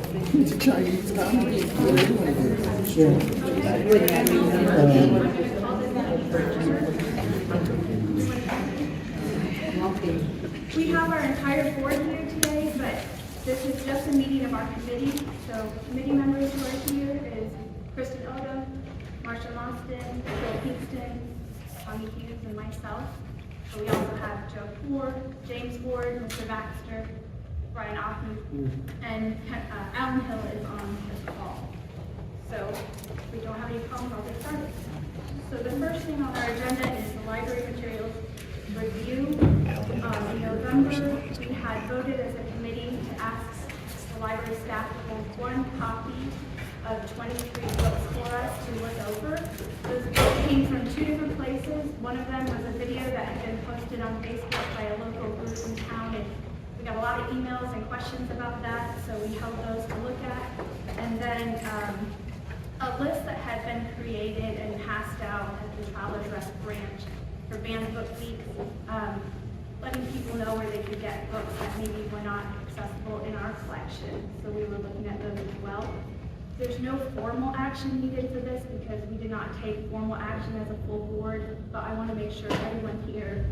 It's a Chinese company. We have our entire board here today, but this is just a meeting of our committee. So committee members who are here is Kristen Odom, Marsha Lonston, Bill Kingston, Tommy Hughes, and myself. So we also have Joe Ford, James Ford, Mr. Baxter, Brian Offman, and Alan Hill is on this call. So if we don't have any problems, I'll get started. So the first thing on our agenda is the library materials review. In November, we had voted as a committee to ask the library staff to hold one copy of 23 books for us to look over. Those books came from two different places. One of them was a video that had been posted on Facebook by a local group in town, and we got a lot of emails and questions about that, so we held those to look at. And then a list that had been created and passed out at the Travelers Rest branch for Banned Book Week, letting people know where they could get books that maybe were not accessible in our collection. So we were looking at those as well. There's no formal action needed for this because we did not take formal action as a full board, but I want to make sure everyone here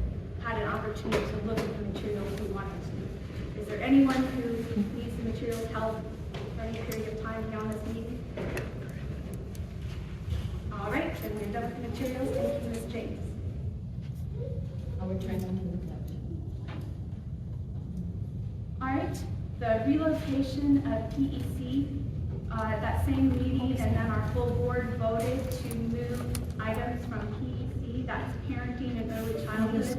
had an opportunity to look at the materials we wanted to. Is there anyone who needs the materials held for any period of time beyond this meeting? All right, then we're done with the materials. Thank you, Ms. James. I'll return them to the collection. All right, the relocation of PEC, that same meeting, and then our full board voted to move items from PEC, that's parenting and early childhood,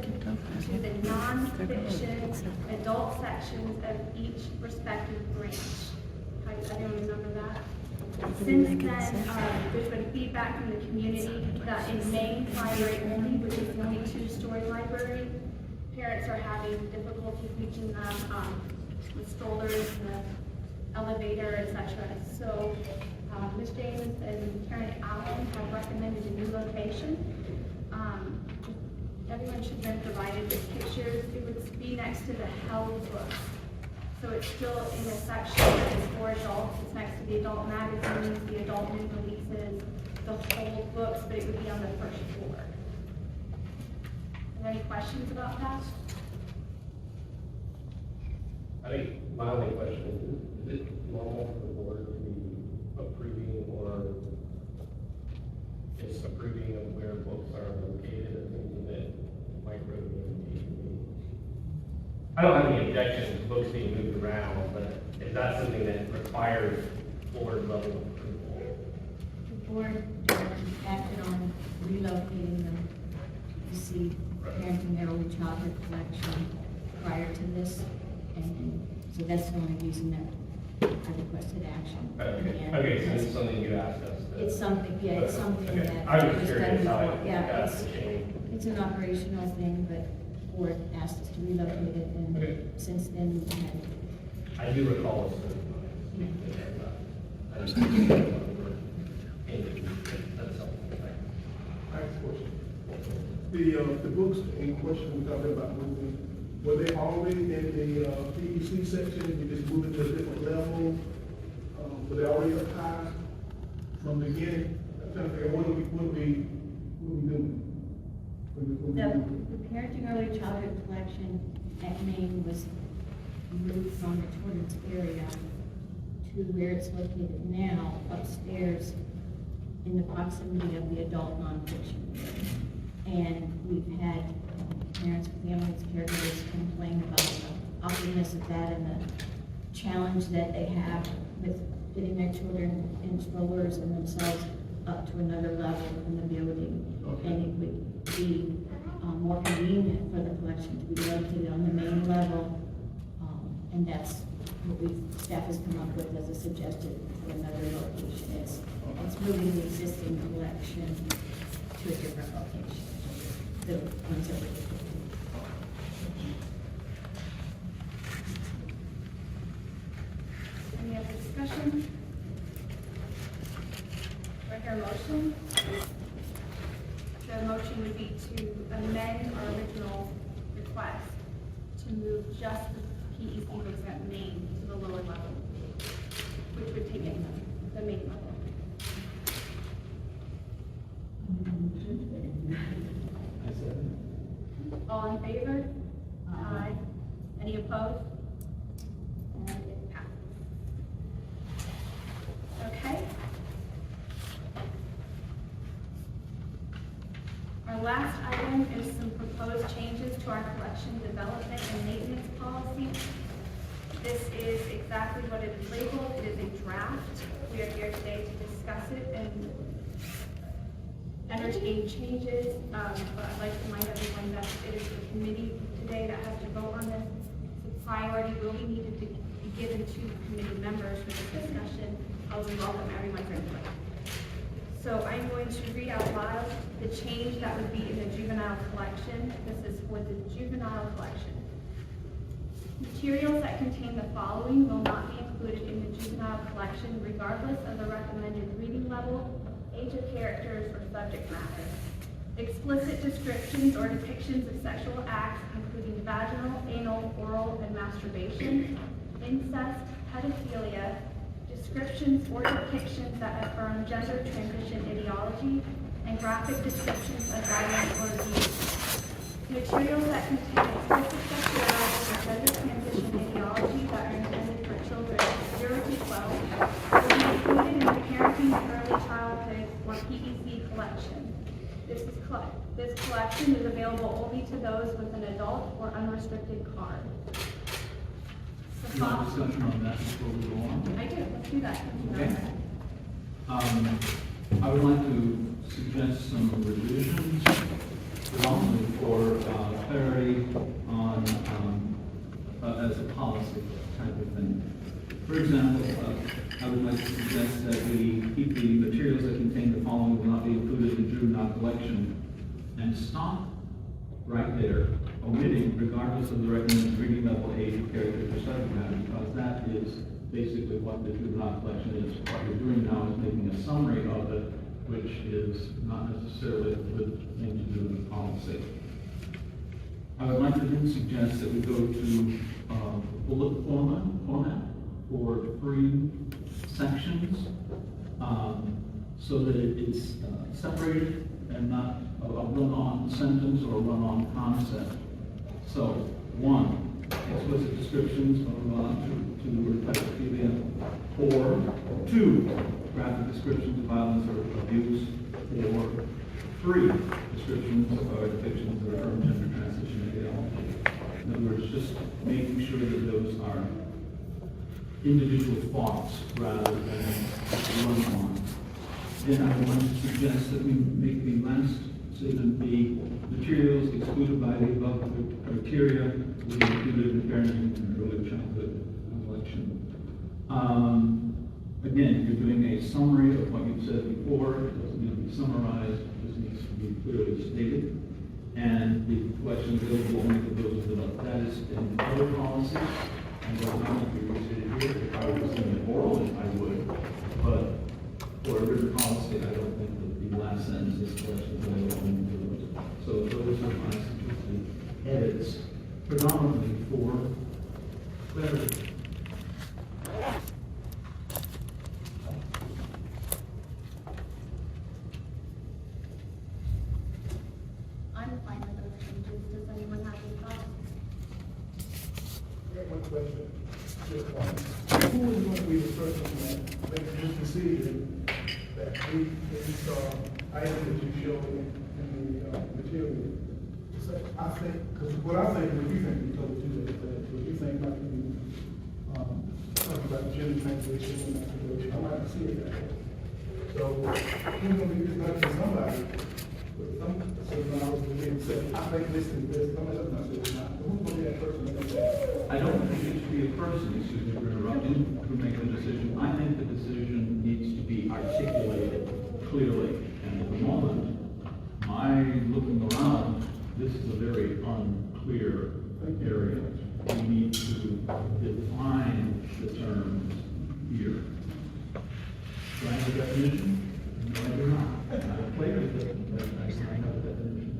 to the non-fiction adult sections of each respective branch. How does everyone remember that? Since then, there's been feedback from the community that in Maine, library only, which is the only two-story library, parents are having difficulty reaching them with strollers and the elevator, etc. So Ms. James and Karen Allen have recommended a new location. Everyone should have been provided with pictures. It would be next to the held books. So it's still in a section that is for adults. It's next to the adult magazines, the adult new releases, the whole books, but it would be on the first floor. Are there any questions about that? I think my only question is it normal for the board to be approving or just approving of where books are located or things that micro? I don't have any objection to books being moved around, but is that something that requires board level approval? The board acted on relocating them to see parenting early childhood collection prior to this, and so that's the only reason that I requested action. Okay, so it's something you asked us to. It's something, yeah, it's something that I was was curious done how before. Yeah, that's changed. it's an operational thing, but the board asked us to relocate it, and since then we had. I do recall us. That's helpful. I have a question. The books in question we're talking about moving, were they already in the PEC section? You just moved it to a different level? Were they already up high from the beginning? I'm trying to figure what are we doing? The parenting early childhood collection at Maine was moved from the children's area to where it's located now, upstairs in the proximity of the adult nonfiction. And we've had parents, families, caregivers complain about the awkwardness of that and the challenge that they have with getting their children in strollers and themselves up to another level in the building. Okay. And it would be more convenient for the collection to be located on the main level. And that's what staff has come up with as a suggestion for another location. It's moving the existing collection to a different location. The ones that we're looking Any other discussion? Do I hear a motion? The motion would be to amend our original request to move just the PEC books at Maine to the lower level. last item is some proposed changes to our collection development and maintenance policy. This is exactly what it is labeled. It is a draft. We are here today to discuss it and entertain changes. But I'd like to remind everyone that it is the committee today that has to vote on this. The priority will be needed to be given to committee members for this discussion. I will welcome everyone's input. So I'm going to read out loud the change that would be in the juvenile collection. This is for the juvenile collection. Materials that contain the following will not be included in the juvenile collection regardless of the recommended reading level, age of characters, or subject matter. Explicit descriptions or depictions of sexual acts, including vaginal, anal, oral, and masturbation, incest, pedophilia, descriptions or depictions that affirm gender transition ideology, and graphic descriptions of violence or abuse. Materials that contain explicit sexuality or gender transition ideology that are intended for children 0 to 12 will be included in the Parenting Early Childhood or PEC collection. This collection is available only to those with an adult or unrestricted card. You want discussion on that before we go on? I do, let's do that. Okay. I would like to suggest some revisions, predominantly for clarity on, as a policy type of thing. For example, I would like to suggest that we keep the materials that contain the following will not be included in juvenile collection, and stop right there, omitting regardless of the recommended reading level, age, of characters, or subject matter, because that is basically what the juvenile collection is. What we're doing now is making a summary of it, which is not necessarily a good thing to do in the policy. I would like to then suggest that we go to bullet format for 3 sections, so that it is separated and not a run-on sentence or a run-on concept. So, 1, explicit descriptions to the word pedophilia, or 2, graphic descriptions of violence or abuse, or 3, descriptions or depictions of gender transition ideology. In other words, just making sure that those are individual thoughts rather than run-on. Then I want to suggest that we make the last statement be materials excluded by the above criteria will be included in the parenting and early childhood collection. Again, you're doing a summary of what you've said before. It doesn't need to be summarized. It just needs to be clearly stated. And the collection is available only to those of adults. That is in other policies. And what I want to be restated here, if I was in the oral, I would. But for a written policy, I don't think that the last sentence is collection is available only to those. So those are my suggested edits, predominantly for clarity. I'm fine with those changes. Does anyone have any thoughts? I got one question. Who is going to be the person that makes this decision that these items that you show in the material? So I think, because what I think, what you think, you told me too, what you think might be talking about gender transition and masturbation. I might not see it that way. So who's going to be discussing somebody? Some now I think this is this. Somebody else might say it's not. Who's going to be that person that makes that? I don't think it should be a person, excuse me for interrupting, who make the decision. I think the decision needs to be articulated clearly. And at the moment, my looking around, this is a very unclear area. We need to define the terms here. Do I have a definition? No, I do not. I played with it, but I don't have a definition.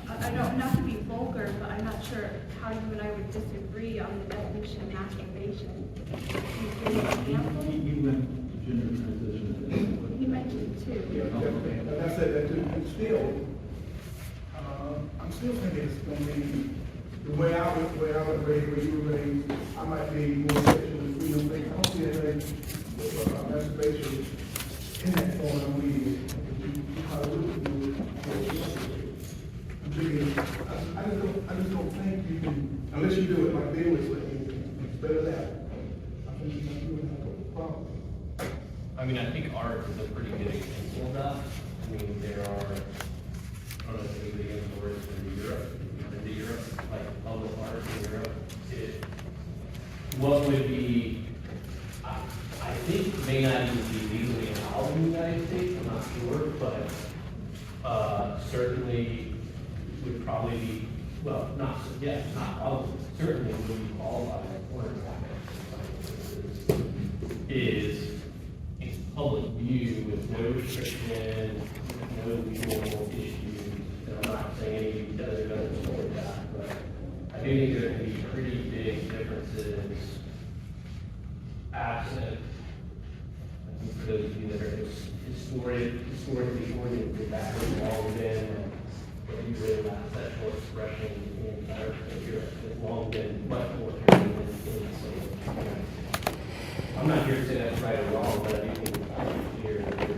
I don't, not to be vulgar, but I'm not sure how you and I would disagree on the definition of masturbation. Can you give me an example? He went to gender transition. He mentioned it too. Yeah, and I said that too, but still, I'm still thinking it's going to be, the way I was raised, where you were raised, I might be more sexually free, I don't see anything with masturbation in that form of media. better that. I think we would have a problem. I mean, I think art is a pretty good example of that. I mean, there are, I don't know if anybody in the words into Europe, like public art in Europe. What would be, I think may not even be legally allowed in the United States, I'm not sure, but certainly would probably be, well, not, yeah, not probably, certainly would be qualified as art is a public view with no restriction, with no legal issues. And I'm not saying any of you does or doesn't support that, but I do think there can be pretty big differences absent. I think for those of you that are historically oriented, that has long been what you really about sexual expression in America. Europe has long been much more common than in the United States. I'm not here to say that's right or wrong, but I do think it's here that there's a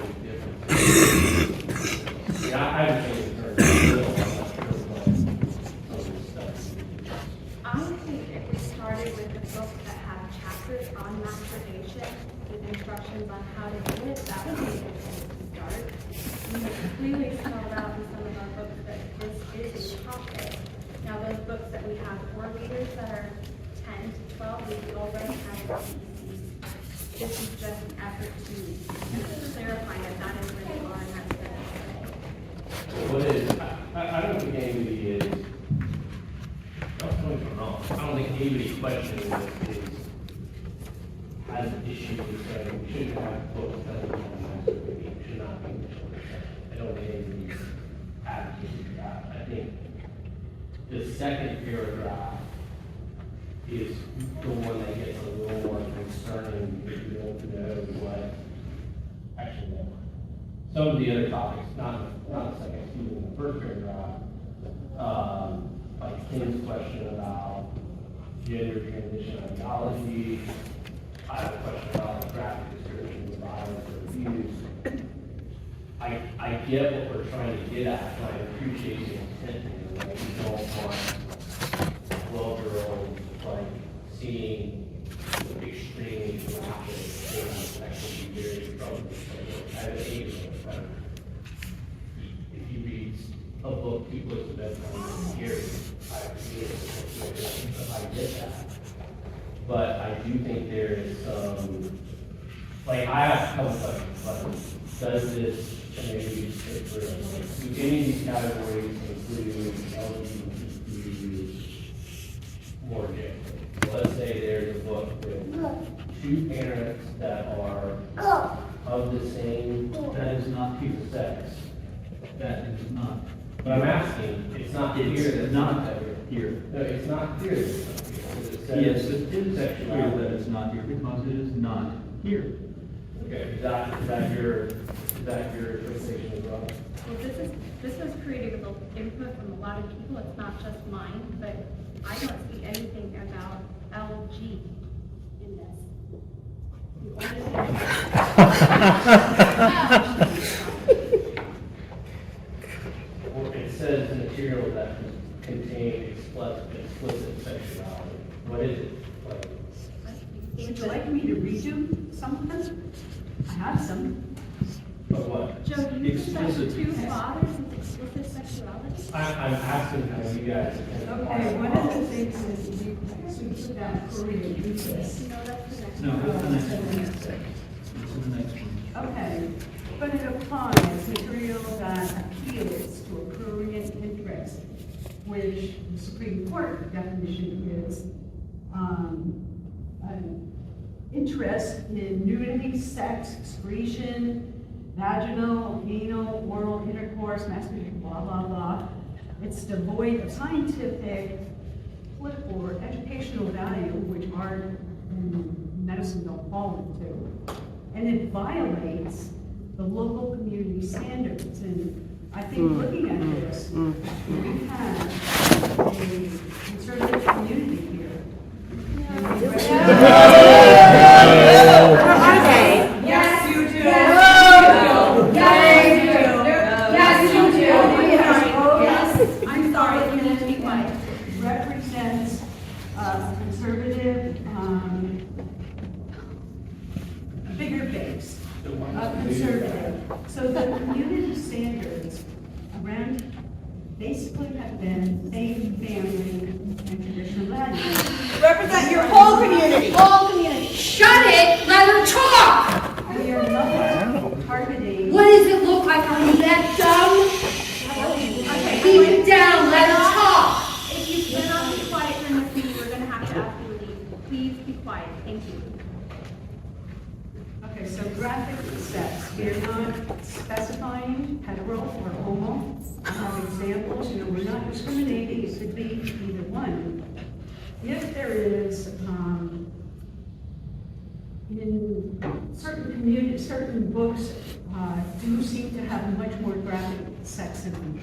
big difference. Yeah, I haven't seen it I think if we started with the books that have chapters on masturbation with instructions on how to do it, that would be a good place to start. We clearly spelled out in some of our books that this is a topic. Now, those books that we have for readers that are 10 to 12, we already have PECs. This is just an effort to clarify that that is where they are and that's what What is, I don't think anybody is, don't get me wrong, I don't think anybody's questioning this is, has an issue with saying we shouldn't have books that are on masturbation, should not be in the children's section. I don't think anybody's advocating for that. I think the second paragraph is the one that gets a little more concerning if you don't know what, actually, no. Some of the other topics, not the second, even the first paragraph, like Tim's question about gender transition ideology. I have a question about graphic descriptions of violence or abuse. I get what we're trying to get at, but I appreciate the intent here. Like, we don't want 12-year-olds like seeing extremely graphic things that can be very troubling. I have an 8-year-old, but if you read a book too close to bedtime, scary. I get that. But I do think there is some, like, I have a couple questions, like, does this, and maybe you just take through it, like, do any of these categories include LGBTQ more generally? Let's say there's a book with 2 parents that are of the same, That is not here. sex. That is not. But I'm asking, it's not here, It's not here. No, it's not here. It's not here. Yes, it is here sexuality. that it's not here because it is not here. Okay, is that your interpretation as well? Well, this was created with input from a lot of people. It's not just mine, but I don't see anything about LG in this. Well, it says material that contain explicit sexuality. What is it? Like, Would you like me to read you something? I have some. but what? Joe, do you think that Explicit. 2 fathers is explicit sexuality? I'm asking how you guys. Okay, one of the things is you put down Korean interest. No, that's the next No, one. it's the next one. It's the next one. Okay, but it applies material that appeals to a prurient interest, which the Supreme Court definition is an interest in nudity, sex, excretion, vaginal, anal, oral intercourse, masturbation, blah, blah, blah. It's devoid of scientific, political, or educational value, which art and medicine don't fall into. And it violates the local community standards. And I think looking at this, we have a conservative community here. And we Yes, you do. Yes, you do. Yes, you do. Yes, I'm sorry, you need to be quiet. Represents a conservative community standards around basically have been faith, family, and traditional values. Represent your whole community. All community. Shut it, let her talk! We are not targeting. What does it look like? Are you that dumb? Okay, Keep it down, let her talk! if you cannot be quiet during this meeting, we're gonna have to ask you to leave. Please be quiet, thank you. Okay, so graphic sex, we are not specifying hetero or homo. I have examples, we're not discriminating, it could be either one. If there is, in certain communities, certain books do seem to have much more graphic sex in them.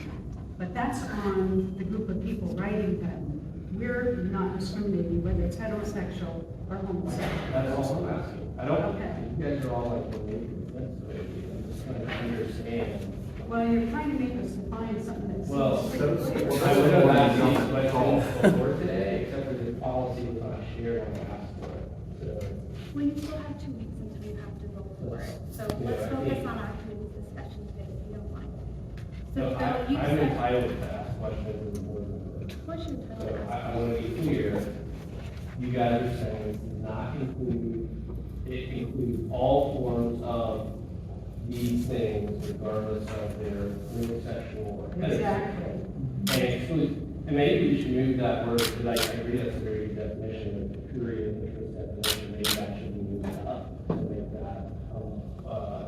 But that's on the group of people writing them. We're not discriminating whether it's heterosexual or homosexual. That's all I'm asking. I don't, Okay. you guys are all like, well, maybe that's the way it is. I'm just trying to understand. Well, you're trying to make us define something that's. Well, pretty clear. I would have asked these questions before today, except for the policy was not shared on the last one. So, Well, you still have 2 weeks until you have to vote for it. So Yeah, let's I focus think- on our committee discussion today, if you don't mind. So no, Phil, you I'm said, entitled to ask questions as a board member. of course you're So entitled to ask. I want to be clear, you guys are saying it does not include, it includes all forms of these things regardless of their homosexual or heterosexual. Exactly. And exclude, and maybe we should move that word, because I agree that's a very good definition, but the period of this definition, maybe that should be moved up to make that,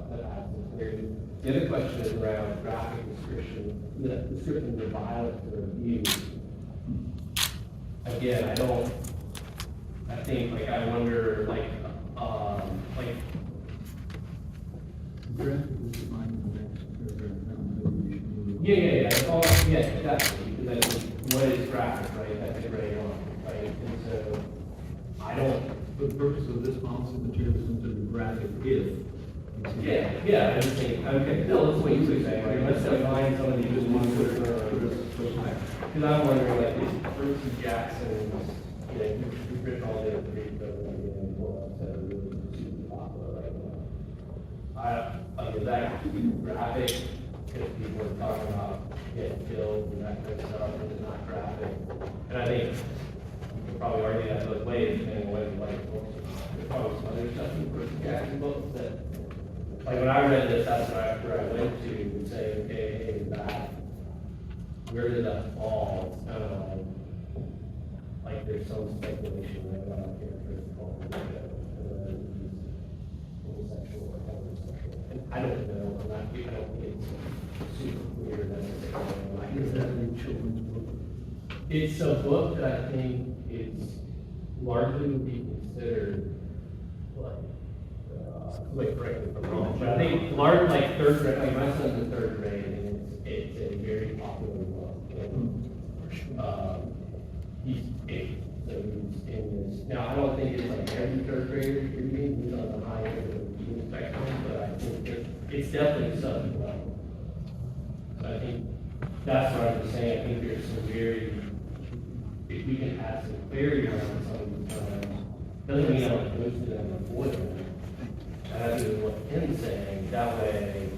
that adds some clarity. The other question is around graphic description, the description of violence or abuse. Again, I think, like, I wonder, like, Graphic is defined in the next paragraph. Maybe we should move it. yeah, that's all, yeah, exactly, because I think, what is graphic, right, that's a gray line, right, and so, I don't, For the purpose of this policy, material is considered graphic if. yeah, I'm saying, okay, no, that's what you were saying, right, let's define some of these ones that are, because I'm wondering, like, is Percy Jackson's, you've written all the other three, but, that are really super popular right now. I mean, that could be graphic, if people are talking about getting killed and that kind of stuff, and it's not graphic. And I think you could probably argue that both ways, depending on whether you like books or not. There's probably some other stuff in Percy Jackson books that, like when I read this, that's where I went to and say, okay, hey, that, where did that fall? It's kind of like there's some speculation that about characters called homosexual or heterosexual. And I don't know, I don't think it's super clear necessarily. Is that a children's book? It's a book that I think is largely would be considered like correct me if I'm wrong, but I think large, like third grade, like my son's in third grade, and it's a very popular book. And, he's 8, so he's in this. Now, I don't think it's like every third grader reading, he's on the high end of the reading spectrum, but I think it's definitely something level. So I think that's what I was saying. I think there's some very, if we can add some clarity on some of the terms, doesn't mean I would go to them before them. And I think what Ken's saying, that way,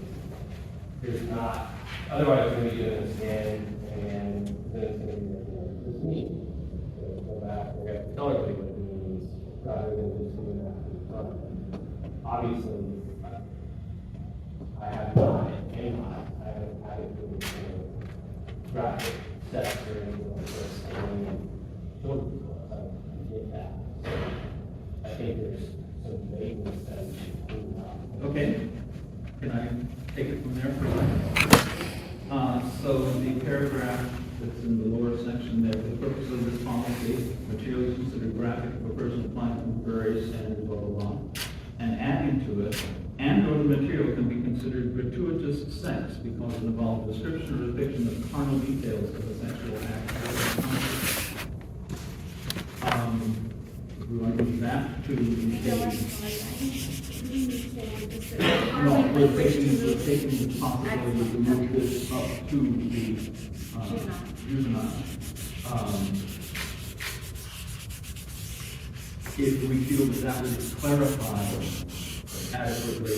there's not, otherwise we're going to be doing this again, and then it's going to be like, what does this mean? So go back, we have to tell everybody what it means, rather than just doing that in front of them. Obviously, I have not, I haven't had it with graphic sex or anything like this, children's books, I get that. So I think there's some vagueness that we should clean up. Okay, can I take it from there for a second? So the paragraph that's in the lower section there, for the purpose of this policy, material is considered graphic if a person applying from various standards, blah, blah, blah. And adding to it, and or the material can be considered gratuitous sex because it involves description or depiction of carnal details of a sexual act. We want to use that to Bill, I'm indicate. sorry, I think we need to just. No, we're taking the possibility to move this up to the, juvenile. If we feel that that would clarify adequately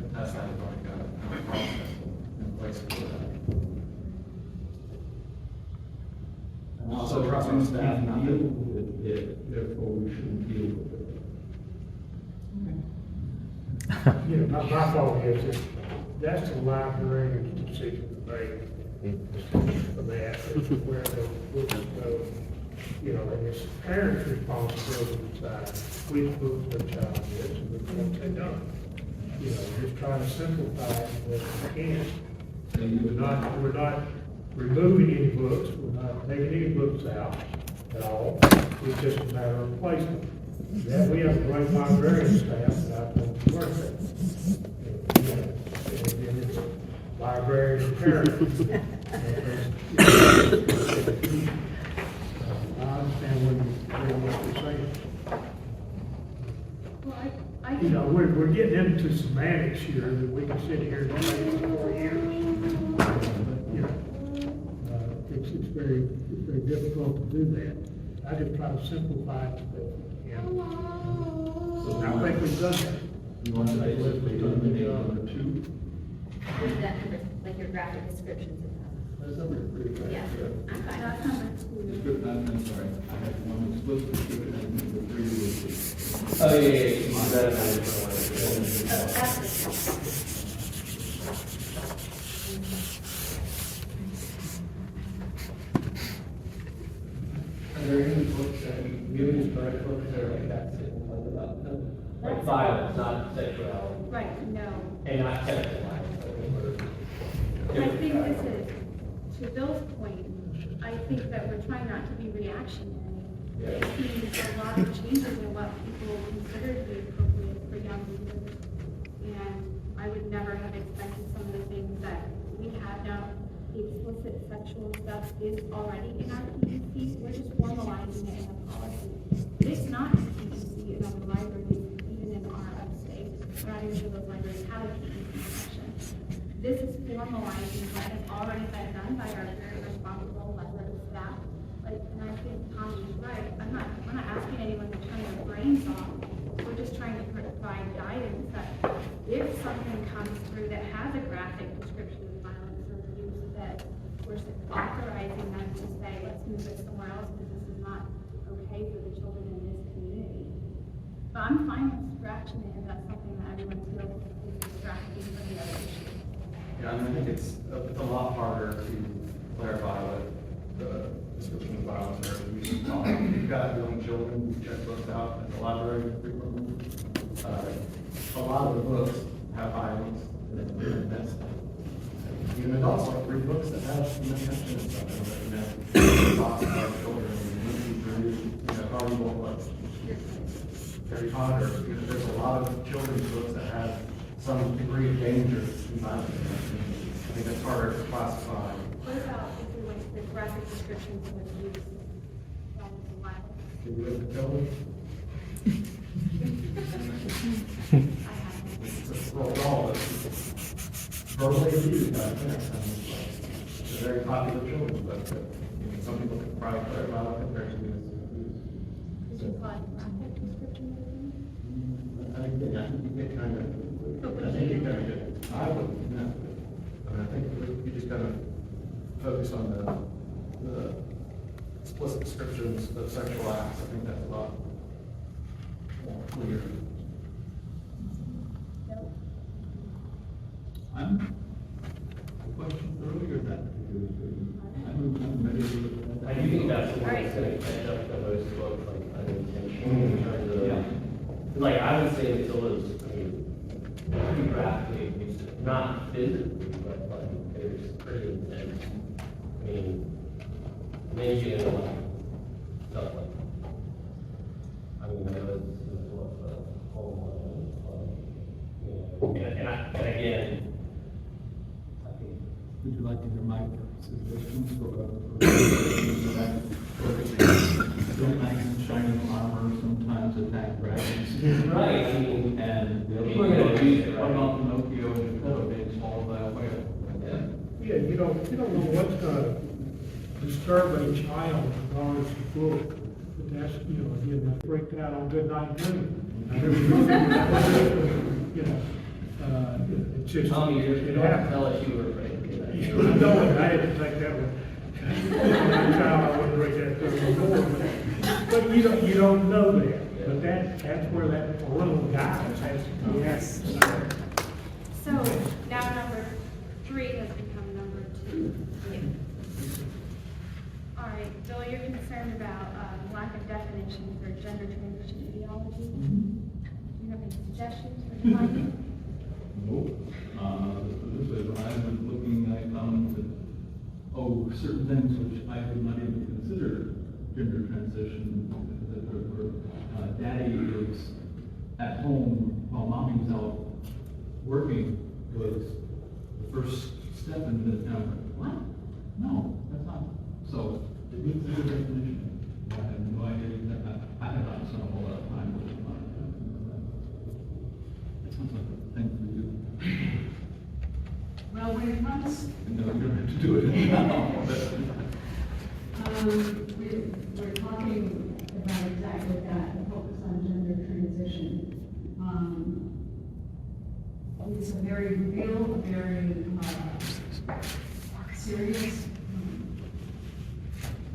contest that, we've already got a process in place for that. And also trust our staff not Deal to. with it, therefore we shouldn't deal with it. You know, my thought is that that's the librarian's decision to make for that, where the books go. You know, and it's parents' responsibility to decide which books their child gets and which ones they don't. You know, just trying to simplify it as we can. And we're not removing any books, we're not taking any books out at all. It's just a matter of placement. Yeah, we have a great librarian staff that I think work it. You know, and it's librarians and parents. I understand what you're saying. Well, I You know, we're getting into semantics here that we can sit here and debate for years. But, you know, it's very difficult to do that. I just try to simplify it the best we can. And I think we've done that. You want to basically eliminate number 2? Is that number, like your graphic descriptions of That's number 3, right? Yeah, I'm fine. that's number 2. I'm sorry, I had one split description and number 3 was the. Oh, yeah. Oh, that's Are there any books that you use, correct books that are like that, sitting about them? Like violence, not sexuality, Right, no. and not sexual violence. I think this is, to Bill's point, I think that we're trying not to be reactionary. It seems a lot of changes in what people consider to be appropriate for young readers. And I would never have expected some of the things that we have now. The explicit sexual stuff is already in our PEC. We're just formalizing it in a policy. It's not in PEC in other libraries, even in our upstate. Not even sure those libraries have a PEC section. This is formalizing what has already been done by our very responsible library staff. Like, and I think Tommy's right. We're not asking anyone to turn their brains off. We're just trying to provide guidance that if something comes through that has a graphic description of violence or abuse, that we're authorizing them to say, let's move it somewhere else because this is not okay for the children in this community. But I'm fine with scratching it if that's something that everyone feels is distracting from the other issue. Yeah, I mean, I think it's a lot harder to clarify what the description of violence or abuse is about. You've got young children who check books out at the library frequently. A lot of the books have violence, and that's, even adults like read books that have intention and stuff, talks about children, and movies, Harvey Milk, Harry Potter. There's a lot of children's books that have some degree of danger in violence. I think it's harder to classify. What about if we went to the graphic descriptions of abuse? That is a while. Can you live the children? I haven't. It's a role that's verbally abused by parents. It's a very popular children's book, but some people can probably clarify what compared to this abuse. Did you call it graphic description? I think you get kind of, I think you kind of get, I wouldn't, no. I mean, I think you just kind of focus on the explicit descriptions of sexual acts. I think that's a lot more clear. I'm, the question earlier that, I'm ready to look at that. I do think that's the one Alright. that's gonna catch up to most books, like, unintentional, in terms of, like, I would say it's always, I mean, pretty graphically abusive, not physically, but like, it's pretty intense. I mean, then you get into like, stuff like, I mean, I know it's what, home, and again, I think, Would you like to hear my suggestions for knights in shining armor sometimes attack dragons? right, I mean, And the other People are gonna use it, what right? about Pinocchio and Geppetto being swallowed by a whale? yeah. Yeah, you don't know what's gonna disturb a child as far as the book. But that's, again, that freaked out on Good Night Moon. You know, It's just. Tommy, you it don't happens. tell us you were afraid to do that. No, I didn't think that one. I wouldn't break that third board, but you don't know that. But that's where that little guidance has to come. Yes. So now number 3 has become number 2. All right, Bill, you're concerned about lack of definition for gender transition ideology. Do you have any suggestions for defining? Nope. This way, when I was looking, I found that, certain things which I would not even consider gender transition, that were, daddy is at home while mommy was out working, was the first step in the, and I'm like, what? No, that's not. So, it needs a good definition. I have no idea that, I have not spent a whole lot of time with it. That sounds like a thing for you. Well, when it comes, No, you don't have to do it now, but. we're talking about exactly that, the focus on gender transition. It's a very real, very serious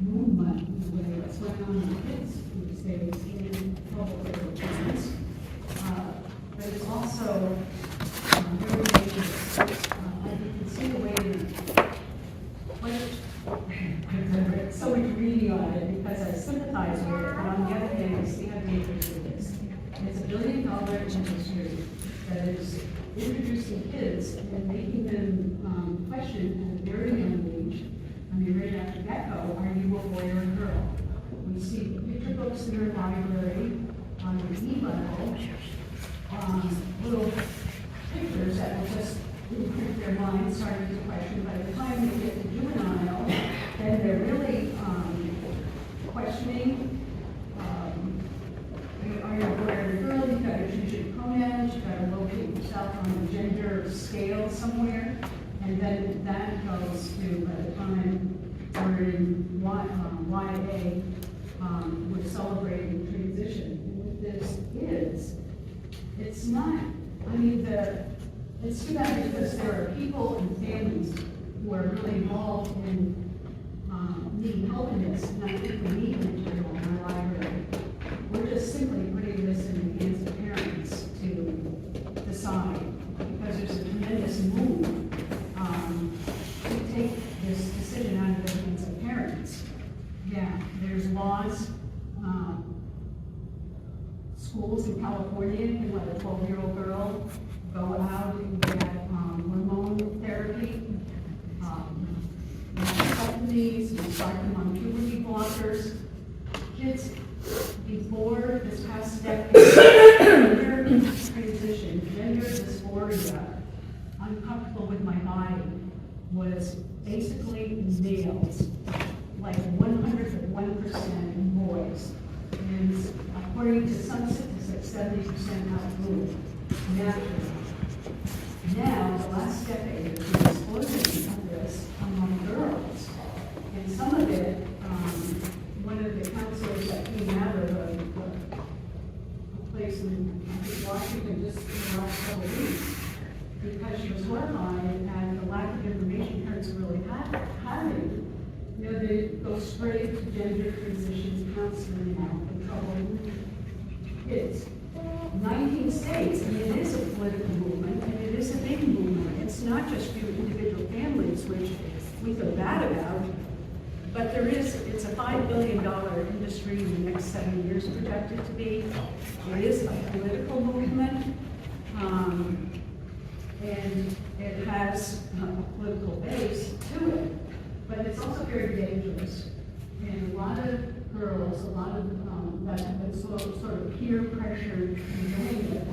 movement, the way that's going on with kids these days in public education. But it's also very dangerous. You can see the way so much reading on it because I sympathize with it, but on the other hand, I see how dangerous it is. It's $1 billion industry that is introducing kids and making them question at a very young age. I mean, right after get-go, are you a boy or a girl? We see picture books in our library on the E level, little pictures that will just imprint their minds, starting to question. By the time they get to juvenile, then they're really questioning, are you a boy or a girl? You've got to choose your pronouns, you've got to locate yourself on the gender scale somewhere, and then that goes to, by the time we're in YA, we're celebrating transition. And what this is, it's not, I mean, it's too bad because there are people and families who are really involved in needing help in this, and I think we need material in our library. We're just simply putting this in the hands of parents to decide, because there's a tremendous move to take this decision out of the hands of parents. Yeah, there's laws, schools in California can let a 12-year-old girl go out and get hormone therapy. These, we start them on puberty blockers. Kids, before this past decade, gender transition, gender dysphoria, I'm comfortable with my body, was basically males, like 101% boys. And according to some statistics, 70% outgrew naturally. Now, the last decade, there's an explosion of this among girls. And some of it, one of the counselors that came out of a place in, I think, Washington just in the last couple of weeks, because she was horrified at the lack of information parents really having. You know, they go straight to gender transitions counseling now for trouble kids. 19 states, and it is a political movement, and it is a big movement. It's not just few individual families, which we feel bad about, but it's a $5 billion industry in the next 7 years projected to be. It is a political movement, and it has a political base to it, but it's also very dangerous. And a lot of girls, a lot of that have been sort of peer pressured in doing it.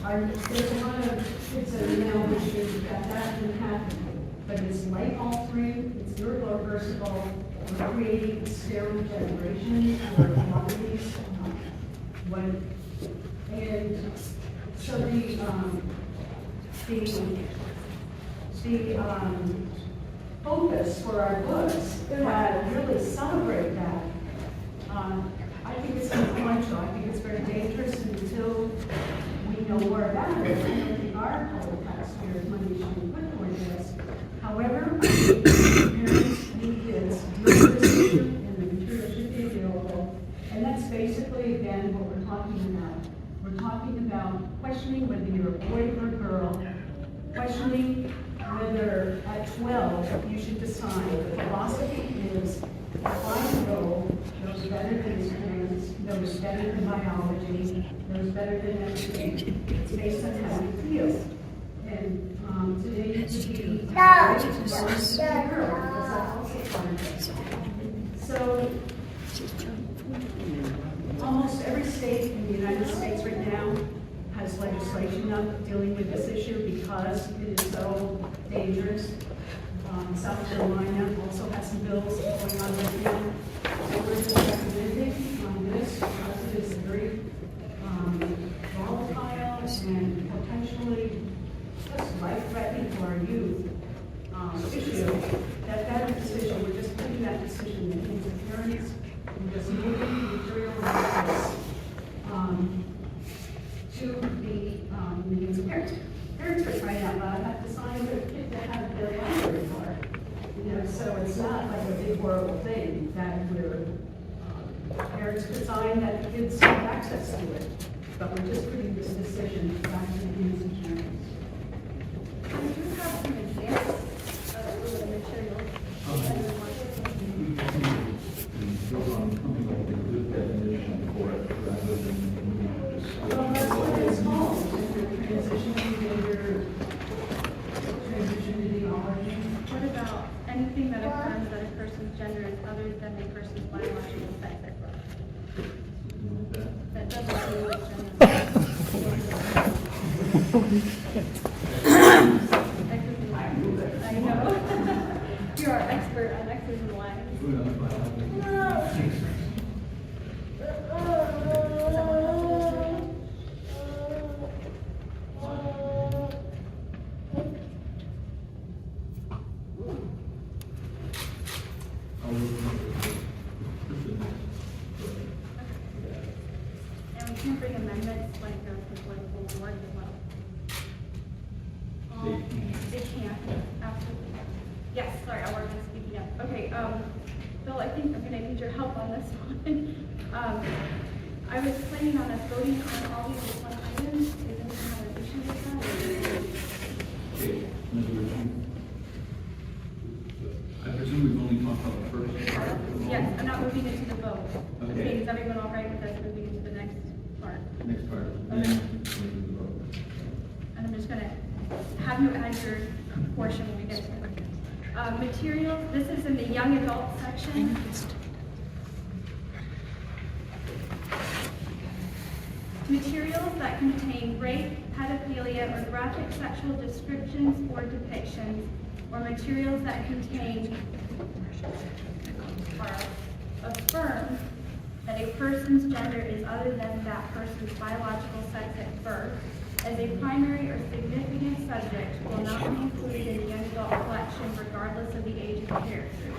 There's a lot of kids that are now wishing that can happen, but it's life altering, it's irreversible. We're creating a sterile generation for a lot of these. And so the focus for our books that really celebrate that. I think it's influential. I think it's very dangerous, and until we know more about it, I don't think our public taxpayers' money should be put toward this. However, I think parents need kids, deal with this issue, and the material should be available. And that's basically, again, what we're talking about. We're talking about questioning whether you're a boy or a girl, questioning whether at 12 you should decide. The philosophy is 5-year-old knows better than his parents, knows better than biology, knows better than everything. It's based on how he feels. And today you could be a girl, because that's also part of it. So almost every state in the United States right now has legislation up dealing with this issue because it is so dangerous. South Carolina also has some bills going on right now. So we're just recommending on this because it is a very volatile and potentially just life-threatening to our youth issue. That decision, we're just putting that decision in the hands of parents. We're just moving material access to the hands of parents. Parents are trying out loud have to sign their kid to have their library card. You know, so it's not like a big horrible thing that we're parents could sign that the kids have access to it. But we're just putting this decision back in the hands of parents. We do have some examples of the materials. Build on coming up with a good definition for it rather than just. Well, that's what it's called, transition ideology. What about anything that affirms that a person's gender is other than a person's biological sex at birth? That doesn't deal with gender. X's and Y's. I know. You're our expert on X's and Y's. And we can bring amendments like the political board as well. It can, absolutely. Yes, sorry, I wasn't speaking up. Okay, Bill, I think I'm gonna need your help on this one. I was planning on us voting on all these as one item. Is anyone have an issue with that? Okay, I presume we've only talked about the first part. Yes, I'm not moving into the vote. Okay. Okay, is everyone all right with us moving into the next part? Next part. Okay. And I'm just gonna have you add your portion when we get to it. Materials, this is in the young adult section. Materials that contain rape, pedophilia, or graphic sexual descriptions or depictions, or materials that contain or affirm that a person's gender is other than that person's biological sex at birth, as a primary or significant subject will not be included in the young adult collection regardless of the age of the characters.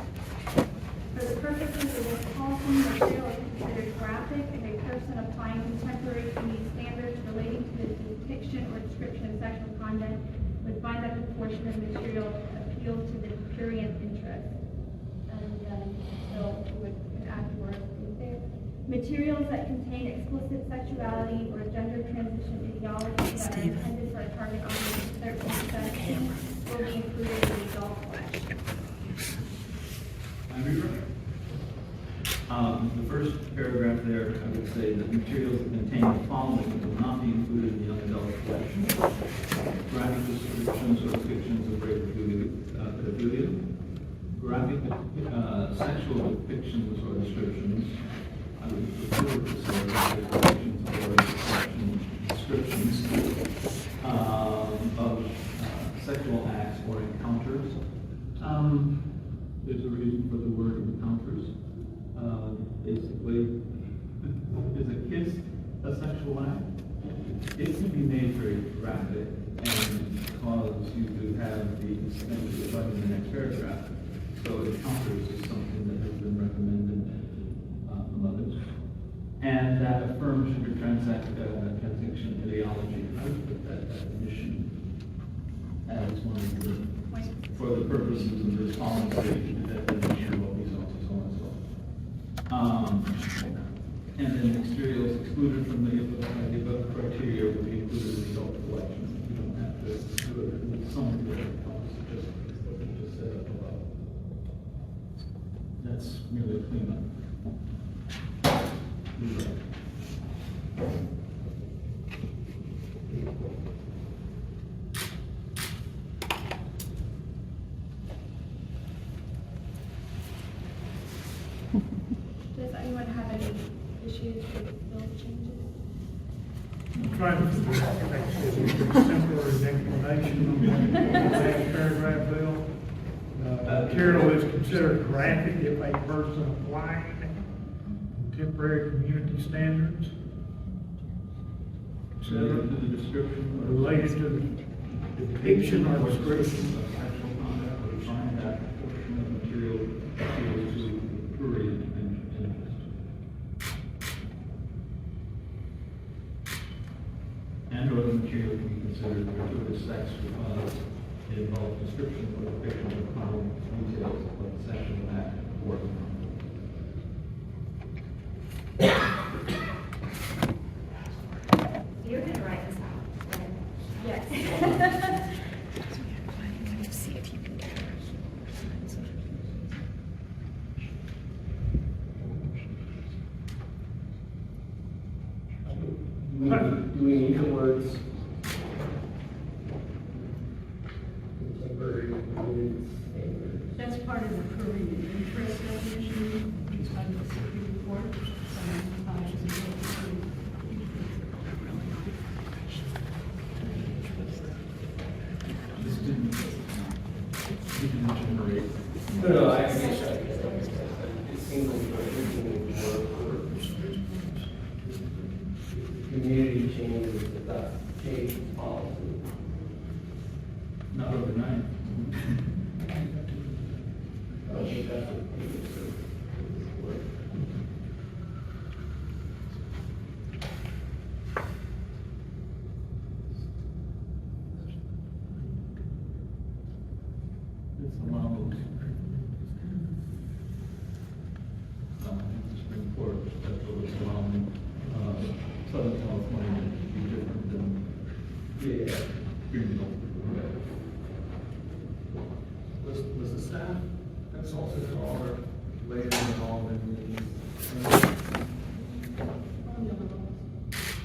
For the purposes of this policy, material is considered graphic if a person applying contemporary community standards relating to the depiction or description of sexual content would find that the portion of material appeals to the prurient interest. And so we would add the word there. Materials that contain explicit sexuality or gender transition ideology that are intended for a target audience of 13 to 17 will be included in the adult collection. The first paragraph there, I would say that materials that contain the following will not be included in the young adult collection. Graphic descriptions or depictions of rape or pedophilia, graphic sexual depictions or descriptions. I would prefer to say graphic depictions or descriptions of sexual acts or encounters. There's a reason for the word encounters. Basically, is a kiss a sexual act? It can be made very graphic and cause you to have the extent of in the next paragraph. So encounters is something that has been recommended from others. And that affirms your transaction ideology. I would put that definition as one of the, for the purposes of this policy, definition of results, so on and so on. And then materials excluded from the above criteria would be included in the adult collection. You don't have to do it with some of the other policies, just what you just said above. That's merely a cleanup. Does anyone have any issues with those changes? I'm trying to figure out, like I said, it's a simpler explanation on that last paragraph, Bill. Material is considered graphic if a person applying contemporary community standards. Related to the description. Related to the depiction or description. Of actual conduct or defined that portion of material appeals to prurient interest. And or the material can be considered gratuitous sex because it involves description or depiction of common details of the sexual act or You're gonna write this out, right? Yes. Do we need the words? Contemporary community standards. That's part of the prurient interest definition, which is under the Supreme Court. this didn't generate. No, I guess it seems like we're thinking more for community changes that change policy. Not overnight. I don't think that's what people are. It's allowed. The Supreme Court, that's what was allowing, Southern California to be different than Greenville. Was the staff consulted at all or later involved in meetings?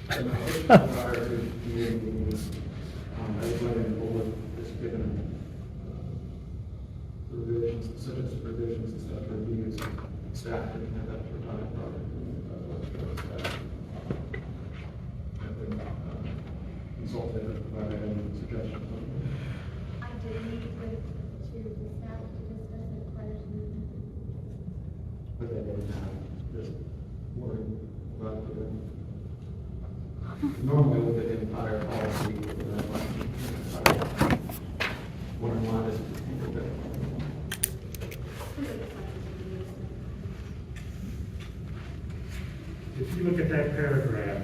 Prior to community meetings, everybody involved is given revisions, specific provisions and stuff for meetings. Staff didn't have that for time project. Have been consulted or provided any suggestions. I did meet with the staff to discuss it prior to the meeting. But they didn't have this wording about it. Normally with the entire policy, what I want is If you look at that paragraph,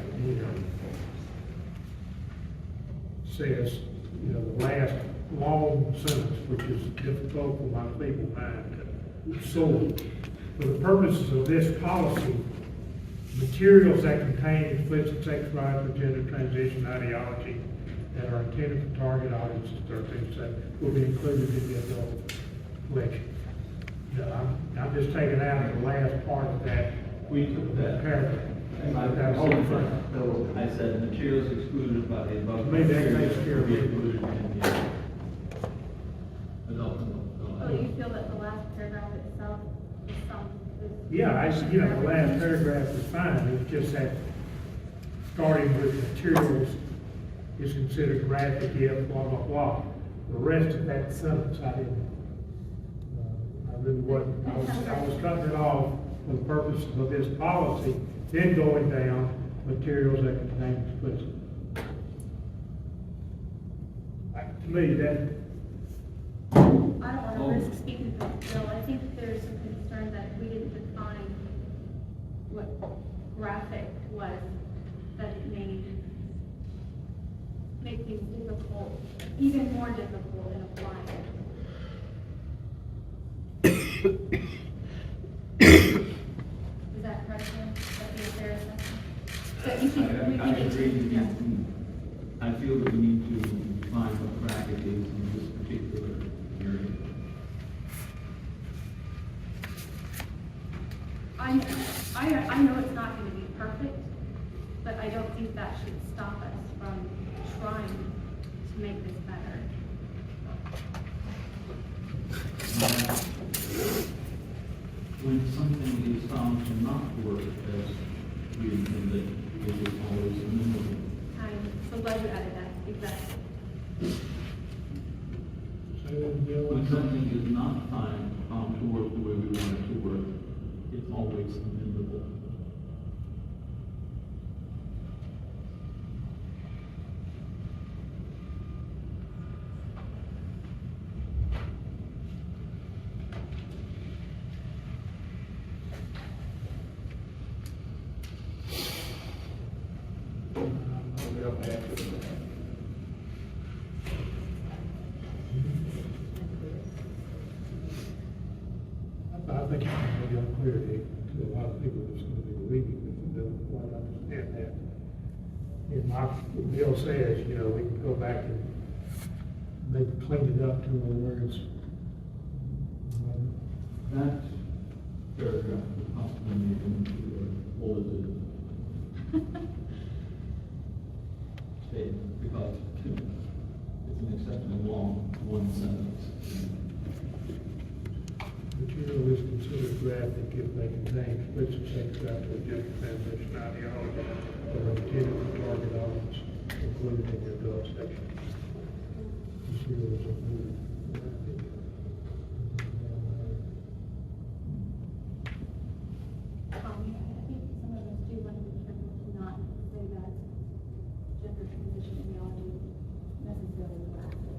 says, the last long sentence, which is difficult for my feeble mind to absorb. For the purposes of this policy, materials that contain explicit sexuality or gender transition ideology that are intended for target audiences 13 will be included in the adult collection. I'm just taking out the last part of that paragraph. That's all in front. I said materials excluded by the above. Maybe that takes care of be it. included in the adult. So you feel that the last paragraph itself is Yeah, the last paragraph is fine, it's just that starting with materials is considered graphic if blah, blah, blah. The rest of that sentence, I really wasn't, I was cutting it off for the purposes of this policy, then going down materials that contain explicit. To me, that, I don't want to risk speaking for the bill. I think there's a concern that we didn't define what graphic was, that it may make make things difficult, even more difficult in applying. Is that correct, Jim? That be a fair assessment? So you can, we I can agree. continue, yeah. I feel that we need to find what traffic is in this particular area. I know it's not going to be perfect, but I don't think that should stop us from trying to make this better. When something is found to not work as we intended, it is always amendable. I'm so glad you added that, exactly. When something is not found to work the way we want it to work, it's always amendable. I think it's going to be unclear to a lot of people that's going to be leaving if they don't quite understand that. And like Bill says, you know, we can go back and maybe clean it up to where it's, That paragraph would possibly make into a bulleted statement because it's an exceptionally long one sentence. material is considered graphic if they contain explicit sexual or gender transition ideology or are intended for target audience, including in the adult section. Material is included. I think some of us do want to be careful to not say that gender transition ideology necessarily graphic.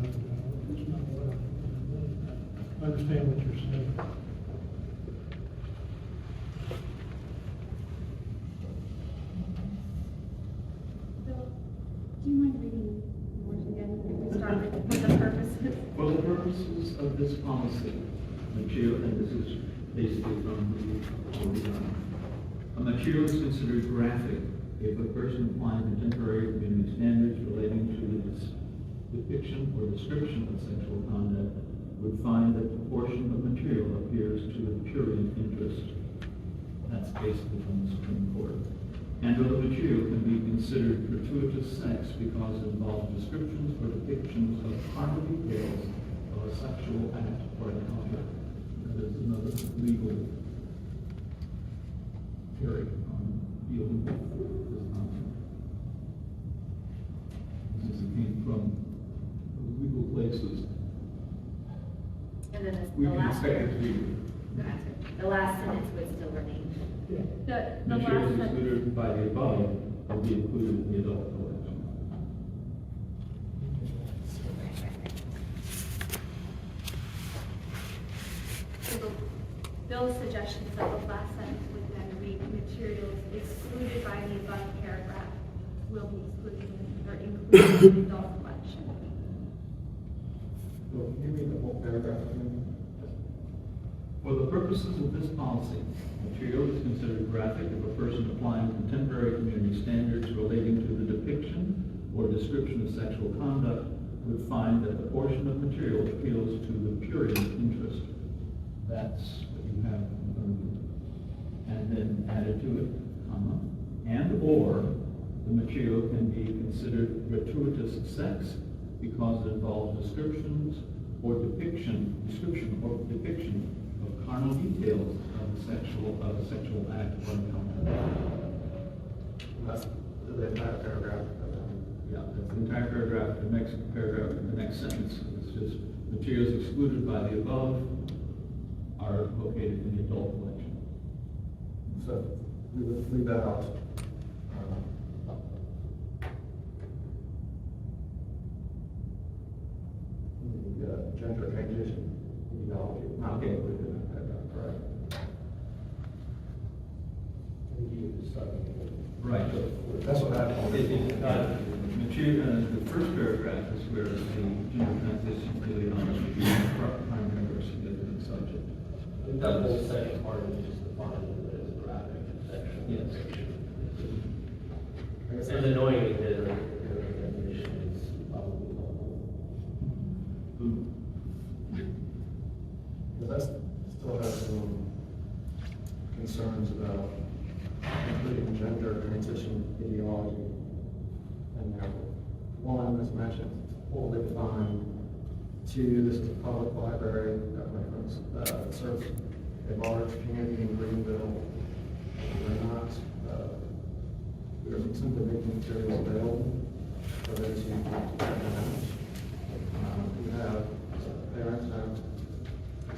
That's not what I understand what you're saying. Bill, do you mind reading yours again? If we start with the purposes. For the purposes of this policy, material, and this is basically from a material is considered graphic if a person applying contemporary community standards relating to the depiction or description of sexual conduct would find that the portion of material appears to the prurient interest. That's basically from the Supreme Court. And or the material can be considered gratuitous sex because it involves descriptions or depictions of carnal details of a sexual act or encounter. That is another legal theory on dealing with this concept. This came from legal places. And then We the can last, expect it to be. the last sentence would still remain. The Materials last sentence. excluded by the above will be included in the adult collection. So Bill's suggestion is that the last sentence would then read, materials excluded by the above paragraph will be excluded or included in the adult collection. Well, can you read the whole paragraph again? For the purposes of this policy, material is considered graphic if a person applying contemporary community standards relating to the depiction or description of sexual conduct would find that the portion of material appeals to the prurient interest. That's what you have in front of you. And then added to it, comma, and or the material can be considered gratuitous sex because it involves description or depiction of carnal details of a sexual act or encounter. That's the entire paragraph. Yeah, that's the entire paragraph. The next paragraph, the next sentence, it's just materials excluded by the above are located in the adult collection. So we would leave that out. The gender transition ideology, not Okay. included in that paragraph, correct? Right. That's what happened. The first paragraph is where the gender transition really honestly is the primary or significant subject. That whole second part is just defined as a graphic section. Yes. And annoying that the definition is probably Because that still has some concerns about including gender transition ideology in there. One, as mentioned, poorly defined. Two, this is a public library that serves a large community in Greenville. We're not, we're simply making materials available for those who want to manage. We have parents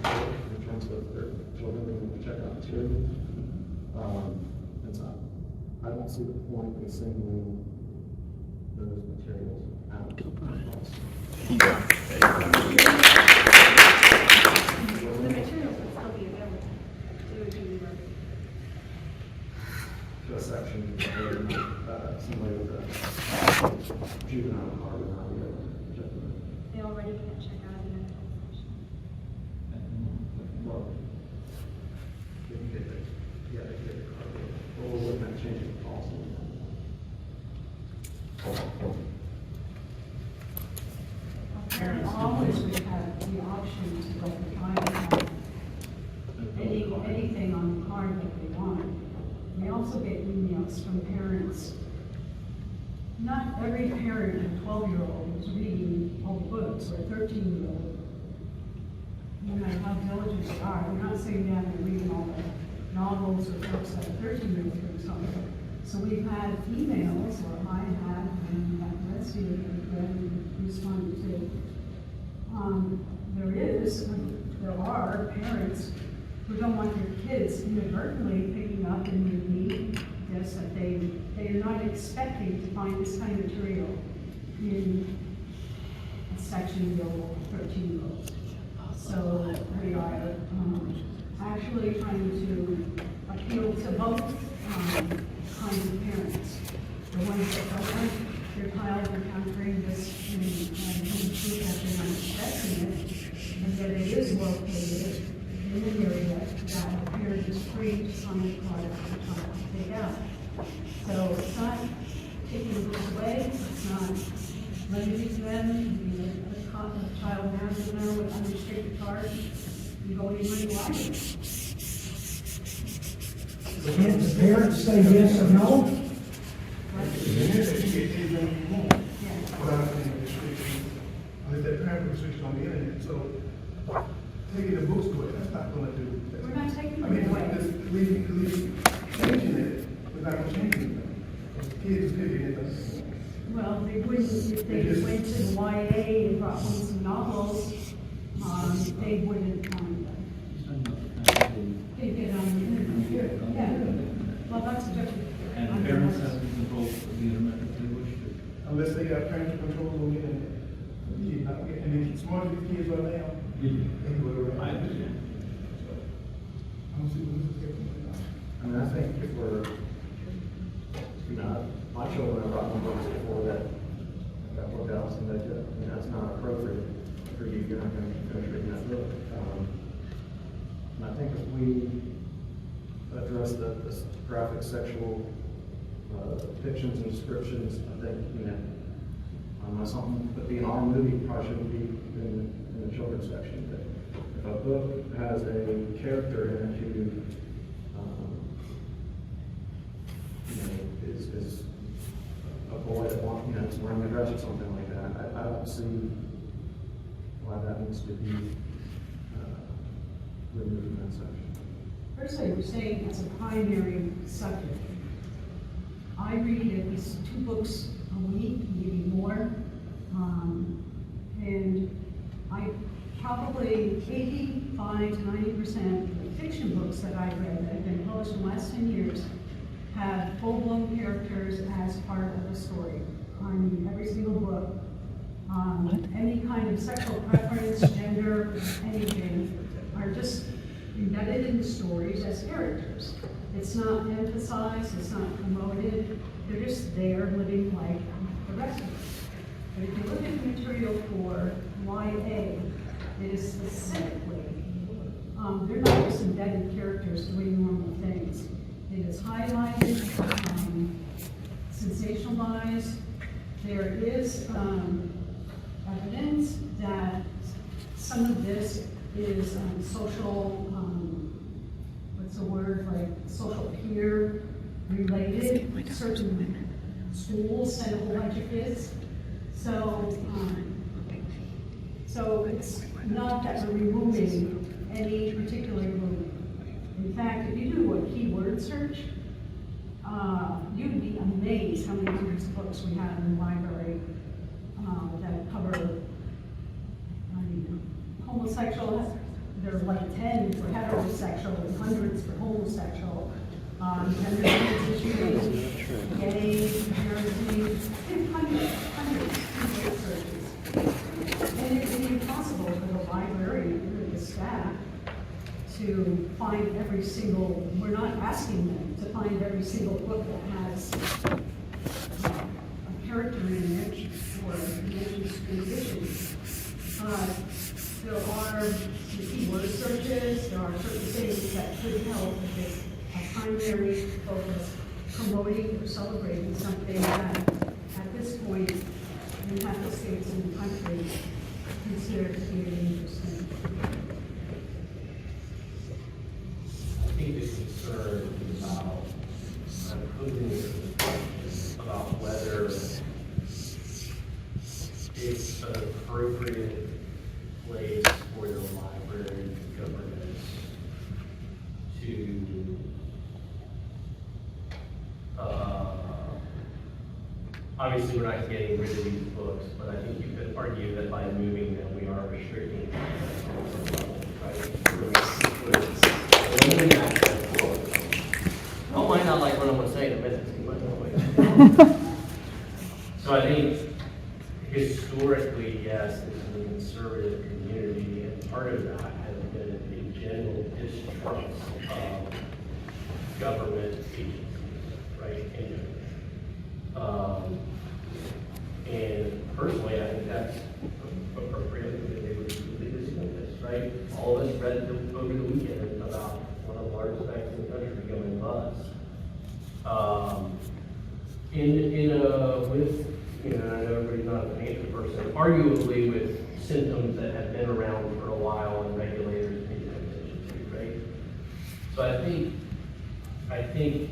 in terms of their children we can check out too. And so I don't see the point in singling those materials out. The materials would still be available. They would be To a section, somebody with a juvenile card would not be able to check them out. They already can't check out the medical section. Well, they can get it, yeah, they can get the card. Well, we're looking at changing the policy. Parents always would have the option to go find anything on the card that they want. We also get emails from parents. Not every parent of 12-year-old is reading old books, or 13-year-old. No matter how diligent they are, we're not saying that they're reading all the novels or books that a 13-year-old reads something. So we've had emails, or I have, and that Leslie have responded to. There are parents who don't want their kids inadvertently picking up and reading this, that they are not expecting to find this kind of material in a section available for 13-year-olds. So we are actually trying to appeal to both kinds of parents. The ones that don't want their child encountering this and that they're not expecting it, and that it is located in an area that the parent is free to sign a card for the child to take out. So it's not taking books away, it's not limiting them. A child now doesn't know with unrestricted cards, you go anywhere you like. Can the parents say yes or no? Without any restriction, there's that parent restriction on the internet, so taking the books away, that's not gonna do that. We're not taking I them mean, away. just leaving, changing it, we're not gonna change anything. Kids picking it up. Well, they wouldn't, if they went to the YA and brought home some novels, they wouldn't, they get on the internet. Yeah, well, that's a different. And parents have control of the internet if they wish to. Unless they got parent control on the internet. And as smart as the kids are now, they can go around. I understand. I don't see what this is getting at. I mean, I think if we're, my children have brought them books before that book else, and that's not appropriate for you, you're not going to finish reading that book. And I think if we address the graphic sexual depictions and descriptions, I think, that's something that being R movie probably shouldn't be in the children's section. But if a book has a character in it who, is a boy that wants, is wearing a dress or something like that, I don't see why that needs to be removed in that section. Firstly, we're saying it's a primary subject. I read at least 2 books a week, maybe more. And I probably 85 to 90% of the fiction books that I've read that have been published in the last 10 years have full-blown characters as part of the story. I mean, every single book. Any kind of sexual preference, gender, anything, are just embedded in the stories as characters. It's not emphasized, it's not promoted, they're just there living like the rest of us. But if you look at the material for YA, it is specifically, they're not just embedded characters doing normal things. It is highlighted, sensationalized. There is evidence that some of this is social, what's the word, like social peer related. Certain schools send a whole bunch of kids. So it's not that we're removing any particular group. In fact, if you do a keyword search, you'd be amazed how many hundreds of books we have in the library that cover, I mean, homosexual. There are like 10 for heterosexual and hundreds for homosexual. Gender issues, gay, parenting, hundreds of keyword searches. And it would be impossible for the librarian or the staff to find every single, we're not asking them to find every single book that has a character in it or mentions conditions. There are the keyword searches, there are certain things that could help if it's a primary focus, promoting or celebrating something that at this point in half the states in the country consider to be interesting. I think the concern is about, I'm hoping about whether it's an appropriate place for the library governance to, obviously we're not getting rid of these books, but I think you could argue that by moving them, we are restricting. I might not like what I'm gonna say in a minute. So I think historically, yes, this is a conservative community, and part of that has been a general distrust of government agencies, right? And personally, I think that's appropriate because they would lead us in this, right? All of us read over the weekend about one of the largest banks in the country going bust. With, you know, I know everybody's not a financial person, arguably with symptoms that have been around for a while and regulators pay attention to, right? So I think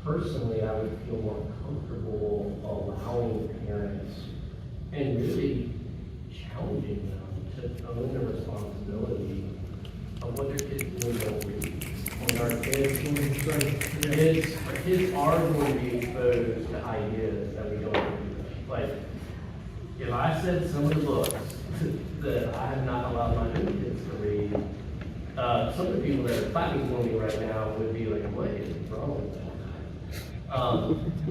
personally, I would feel more comfortable allowing parents and really challenging them to own the responsibility of what their kids do and don't read. And our kids are going to be exposed to ideas that we don't read. Like, if I said some of the books that I have not allowed my own kids to read, some of the people that are clapping for me right now would be like, what is wrong with that?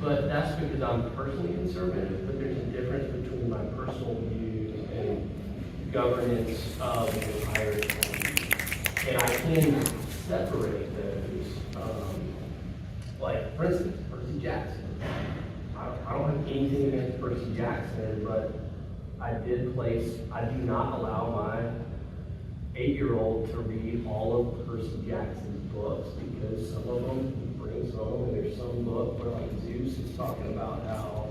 But that's because I'm personally conservative, but there's a difference between my personal views and governance of the entire thing. And I can separate those. Like, for instance, Percy Jackson. I don't have anything against Percy Jackson, but I do not allow my 8-year-old to read all of Percy Jackson's books because some of them he brings home, and there's some book where like Zeus is talking about how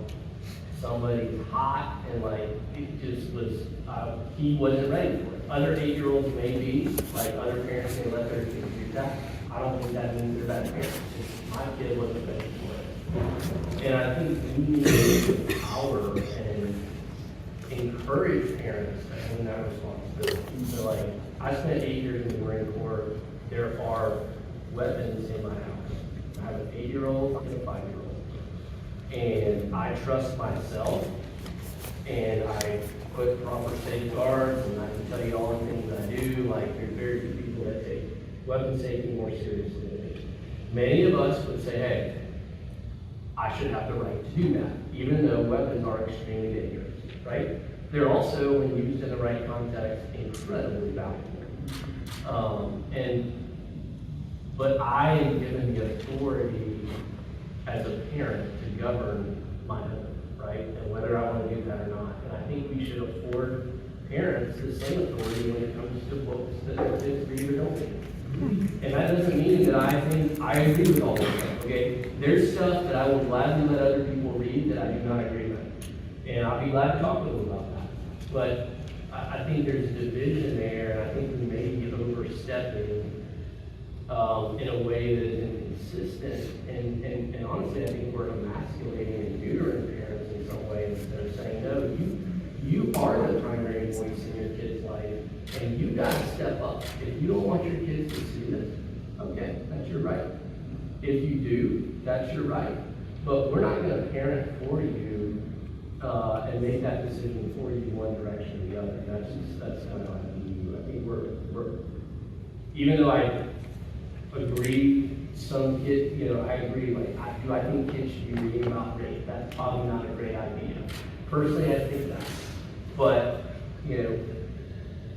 somebody's hot and like it just was, he wasn't ready for it. Other 8-year-olds may be, like other parents may let their kids do that. I don't think that means they're bad parents. It's my kid wasn't ready for it. And I think we need to empower and encourage parents to own that responsibility. So like, I spent 8 years in the Marine Corps. There are weapons in my house. I have an 8-year-old and a 5-year-old. And I trust myself, and I put proper safeguards, and I can tell you all the things I do. Like, there's very few people that take weapon safety more seriously than me. Many of us would say, hey, I should have the right to do that, even though weapons are extremely dangerous, right? They're also, when used in the right context, incredibly valuable. And but I am given the authority as a parent to govern my home, right? And whether I want to do that or not. And I think we should afford parents the same authority when it comes to books that their kids read or don't read. And that doesn't mean that I think I agree with all this stuff, okay? There's stuff that I will gladly let other people read that I do not agree with. And I'll be glad to talk to them about that. But I think there's a division there, and I think we may be overstepping in a way that is inconsistent. And honestly, I think we're emasculating and neutering parents in some way instead of saying, no, you are the primary voice in your kid's life, and you got to step up. If you don't want your kids to see this, okay, that's your right. If you do, that's your right. But we're not going to parent for you and make that decision for you one direction or the other. That's kind of my view. I think we're even though I agree, some kids, I agree, do I think kids should be reading about rape? That's probably not a great idea. Personally, I think that. But,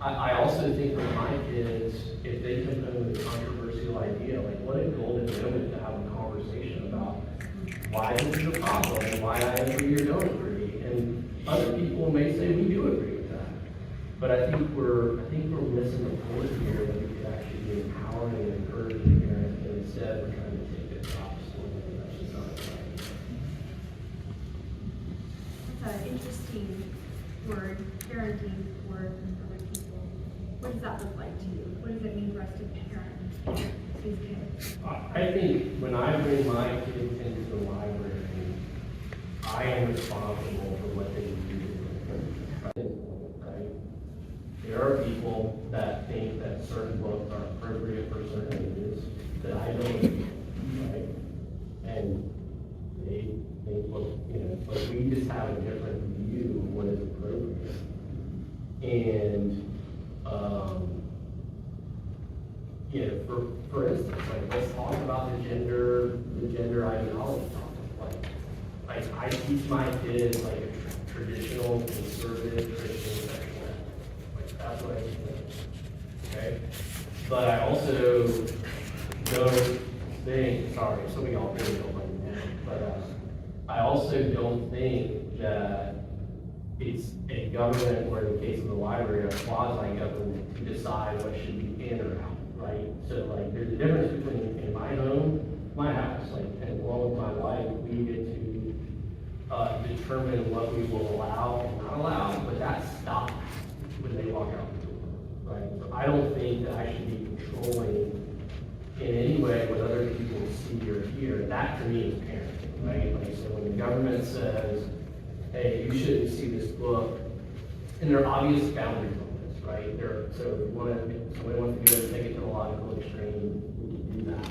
I also think for my kids, if they come home with a controversial idea, like what a golden moment to have a conversation about why this is a problem and why I agree or don't agree. And other people may say we do agree with that. But I think we're missing the point here that we could actually be empowering and encouraging parents, and instead we're trying to take it the opposite way. That's just not right. That's an interesting word, parenting word for other people. What does that look like to you? What does it mean for us to parent these kids? I think when I bring my kids into the library, I am responsible for what they do. Right? There are people that think that certain books are appropriate for certain ages that I don't agree with, right? And they think, but we just have a different view of what is appropriate. And for instance, let's talk about the gender ideology topic. Like I teach my kids like a traditional conservative Christian sexual ethic. That's what I teach them. Okay? But I also don't think, sorry, so we all really don't like that, but I also don't think that it's a government, or in the case of the library, a quasi-government to decide what should be in or out, right? So like there's a difference between in my home, my house, and along with my wife, we get to determine what we will allow and not allow, but that stops when they walk out the door, right? So I don't think that I should be controlling in any way what other people see or hear. That to me is parenting, right? Like, so when the government says, hey, you shouldn't see this book, and there are obvious boundaries on this, right? So if somebody wants to go and take it to the logical extreme, we can do that.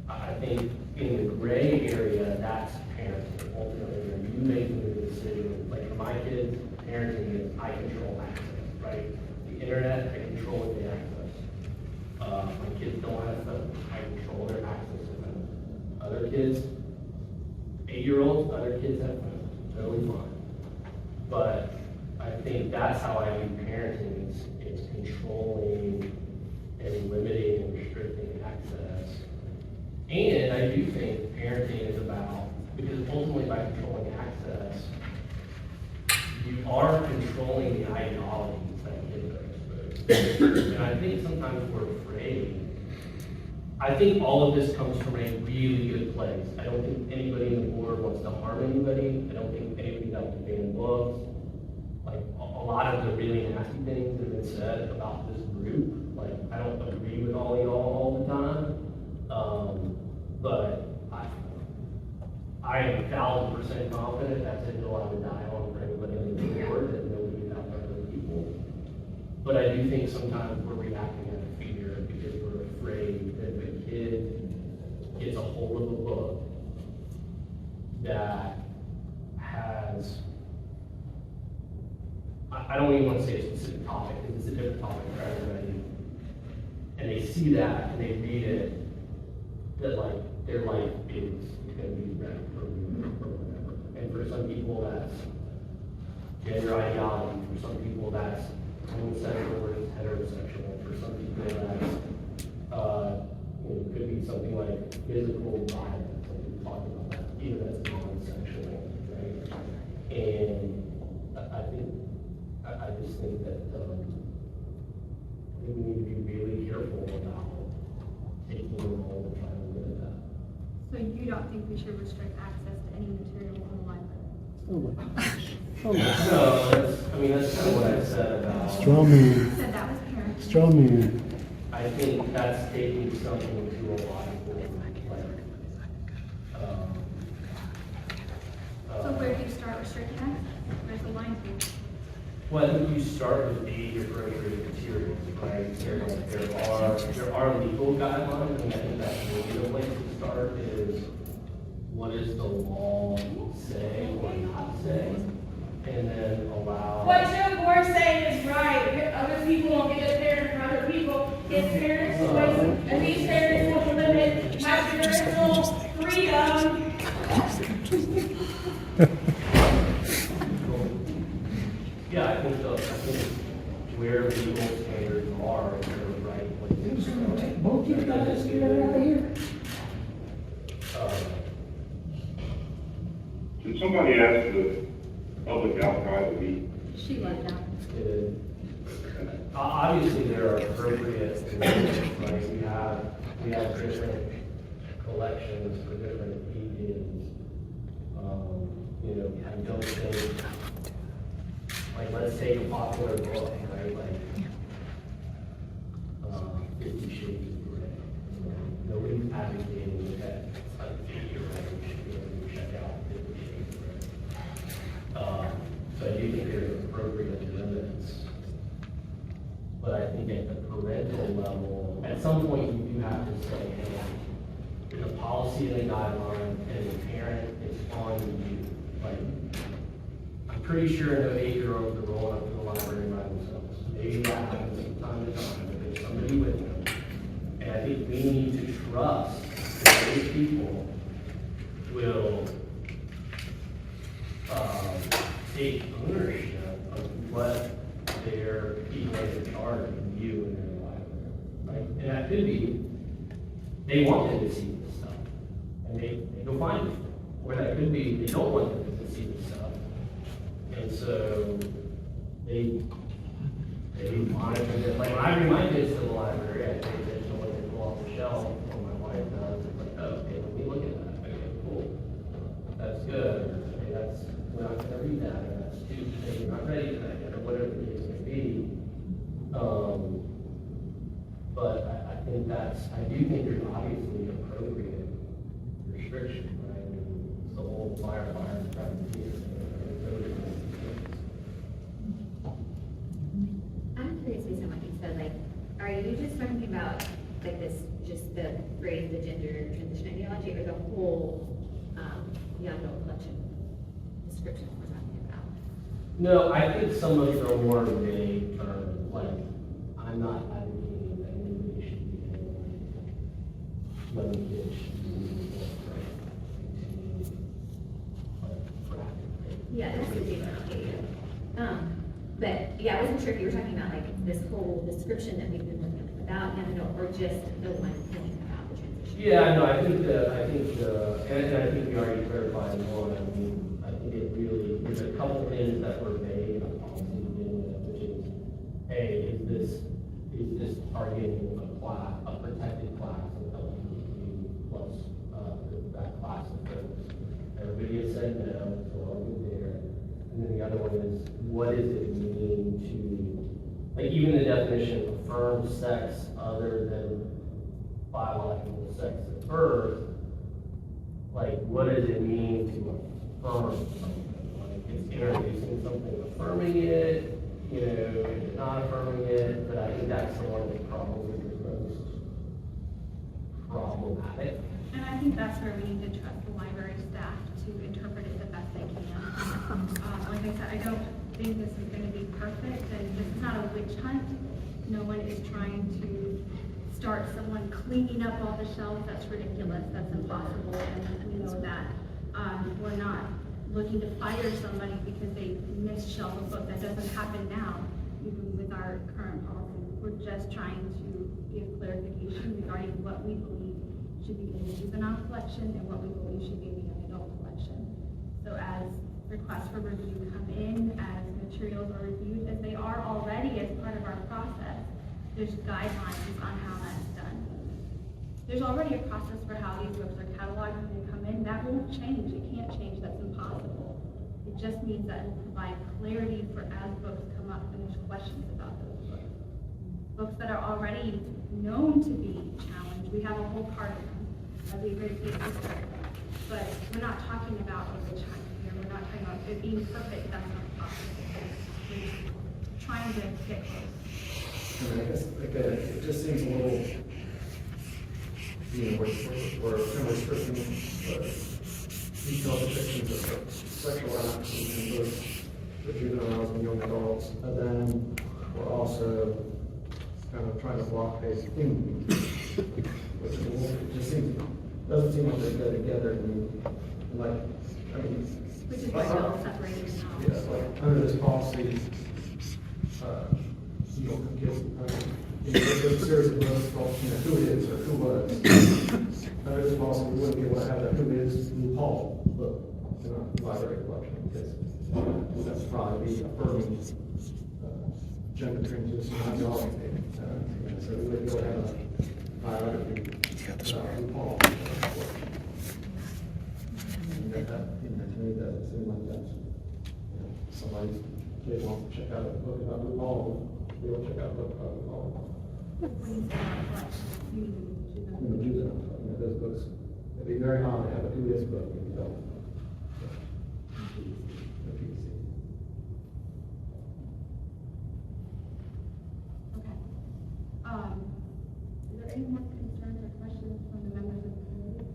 But I think in the gray area, that's parenting. Ultimately, when you make the decision, like for my kids, parenting is I control access, right? The internet, I control what they access. My kids don't have phones, I control their access to phones. Other kids, 8-year-olds, other kids have phones, totally fine. But I think that's how I view parenting, is controlling and limiting and restricting access. And I do think parenting is about, because ultimately by controlling access, you are controlling the ideologies that kids are exposed to. And I think sometimes we're afraid. I think all of this comes from a really good place. I don't think anybody in the board wants to harm anybody. I don't think anybody wants to ban books. Like a lot of the really nasty things that have been said about this group, like I don't agree with all y'all all the time. But I am 1,000% confident that's a hill I would die on for anybody in the board, that nobody is out there for people. But I do think sometimes we're reacting out of fear because we're afraid that if a kid gets a hold of a book that has, I don't even want to say a specific topic, because it's a different topic for everybody, and they see that and they read it, that like their life is going to be better for whatever. And for some people that's gender ideology, for some people that's homosexual versus heterosexual, for some people that's physical violence, like we talked about that, even as non-sexual, right? And I just think that, I think we need to be really careful about taking the role and trying to limit that. So you don't think we should restrict access to any material in the library? No, that's kind of what I said about. Straw man. You said that was parents. Straw man. I think that's taking something to a logical, So where do you start restricting access? Where's the line to? well, I think you start with age-appropriate materials, right? There are legal guidelines, and I think that's maybe the place to start is, what does the law say or not say? And then allow. What Joe Gore's saying is right. Other people don't get a parent for other people. It's parents' choice, and these parents want to limit my parental freedom. Yeah, I think where legal standards are, is the right place to start. Both you guys get out of here. Did somebody ask the public outcry to be? She left out. Obviously, there are appropriate, right? We have different collections for different ages. I don't think, like, let's take a popular book, right? Like, 50 Shades of Grey. Nobody's advocating that a 8-year-old should be able to check out 50 Shades of Grey. So I do think there's appropriate limits. But I think at the parental level, at some point you do have to say, hey, the policy and the guideline, and the parent is on you. Like, I'm pretty sure no 8-year-olds are rolling up to the library by themselves. Maybe that happens from time to time, but there's somebody with them. And I think we need to trust that those people will take ownership of what their people in charge of view in their library, right? And that could be, they want them to see this stuff, and they go find it. Or that could be, they don't want them to see this stuff, and so they monitor it. Like when I bring my kids to the library, I pay attention to what they pull off the shelf, or my wife does. It's like, oh, okay, let me look at that. Okay, cool. That's good. Okay, we're not gonna read that, or that's Tuesday, you're not ready for that yet, or whatever the case may be. But I think I do think there's obviously appropriate restriction, right? I mean, it's the whole fire trying to do it. I'm curious based on what you said, like, are you just talking about, like, this, just the phrase, the gender transition ideology, or the whole, young adult collection description we're talking about? No, I think some of the more vague terms, like, I'm not advocating that anybody should be young kids should be Yeah, that's the difference. But, yeah, I wasn't sure if you were talking about, like, this whole description that we've been looking at without young adult, or just the one thinking about the transition. Yeah, no, I think and I think we already clarified more. I mean, I think it really, there's a couple things that were vague in the policy to begin with, which is, hey, is this targeting a protected class of LGBTQ plus that class of folks? Everybody has said no, so I'll go there. And then the other one is, what does it mean to, like, even the definition of affirmed sex other than biological sex at birth, like, what does it mean to affirm something? Like, it's introducing something, affirming it, not affirming it, but I think that's the one that probably is most problematic. And I think that's where we need to trust the library staff to interpret it the best they can. Like I said, I don't think this is gonna be perfect, and this is not a witch hunt. No one is trying to start someone cleaning up all the shelves. That's ridiculous, that's impossible, and we know that. We're not looking to fire somebody because they misshelf a book. That doesn't happen now, even with our current policy. We're just trying to give clarification regarding what we believe should be in the juvenile collection and what we believe should be in the young adult collection. So as requests for review come in, as materials are reviewed, as they are already as part of our process, there's guidelines on how that's done. There's already a process for how these books are cataloged when they come in. That won't change. It can't change. That's impossible. It just means that it will provide clarity for as books come up and there's questions about those books. Books that are already known to be challenged, we have a whole part of them. That'd be a great place to start. But we're not talking about a witch hunt here. We're not talking about it being perfect. That's not possible. We're just trying to get close. And I guess, again, it just seems a little, you know, we're kind of restricting detailed depictions of sexual acts in both the juveniles and young adults. And then we're also kind of trying to block a theme, which is a little, it just seems, doesn't seem like they go together. And like, I mean, Which is like, still separated now. yeah, like under this policy, you know, kids, there's a series of books called, you know, who it is or who was. Under this policy, we wouldn't be able to have that who is New Paul book in our library collection because that's probably be affirming gender transition ideology. So we wouldn't be able to have a biography about New Paul. And that, you know, to me, that seems like that's, you know, somebody's kid wants to check out a book about New Paul. We will check out what When you say our collection, you mean in the juvenile, you know, those books, it'd be very hard to have a who is book if you don't. The PVC. Okay. Is there any more concerns or questions from the members of the committee?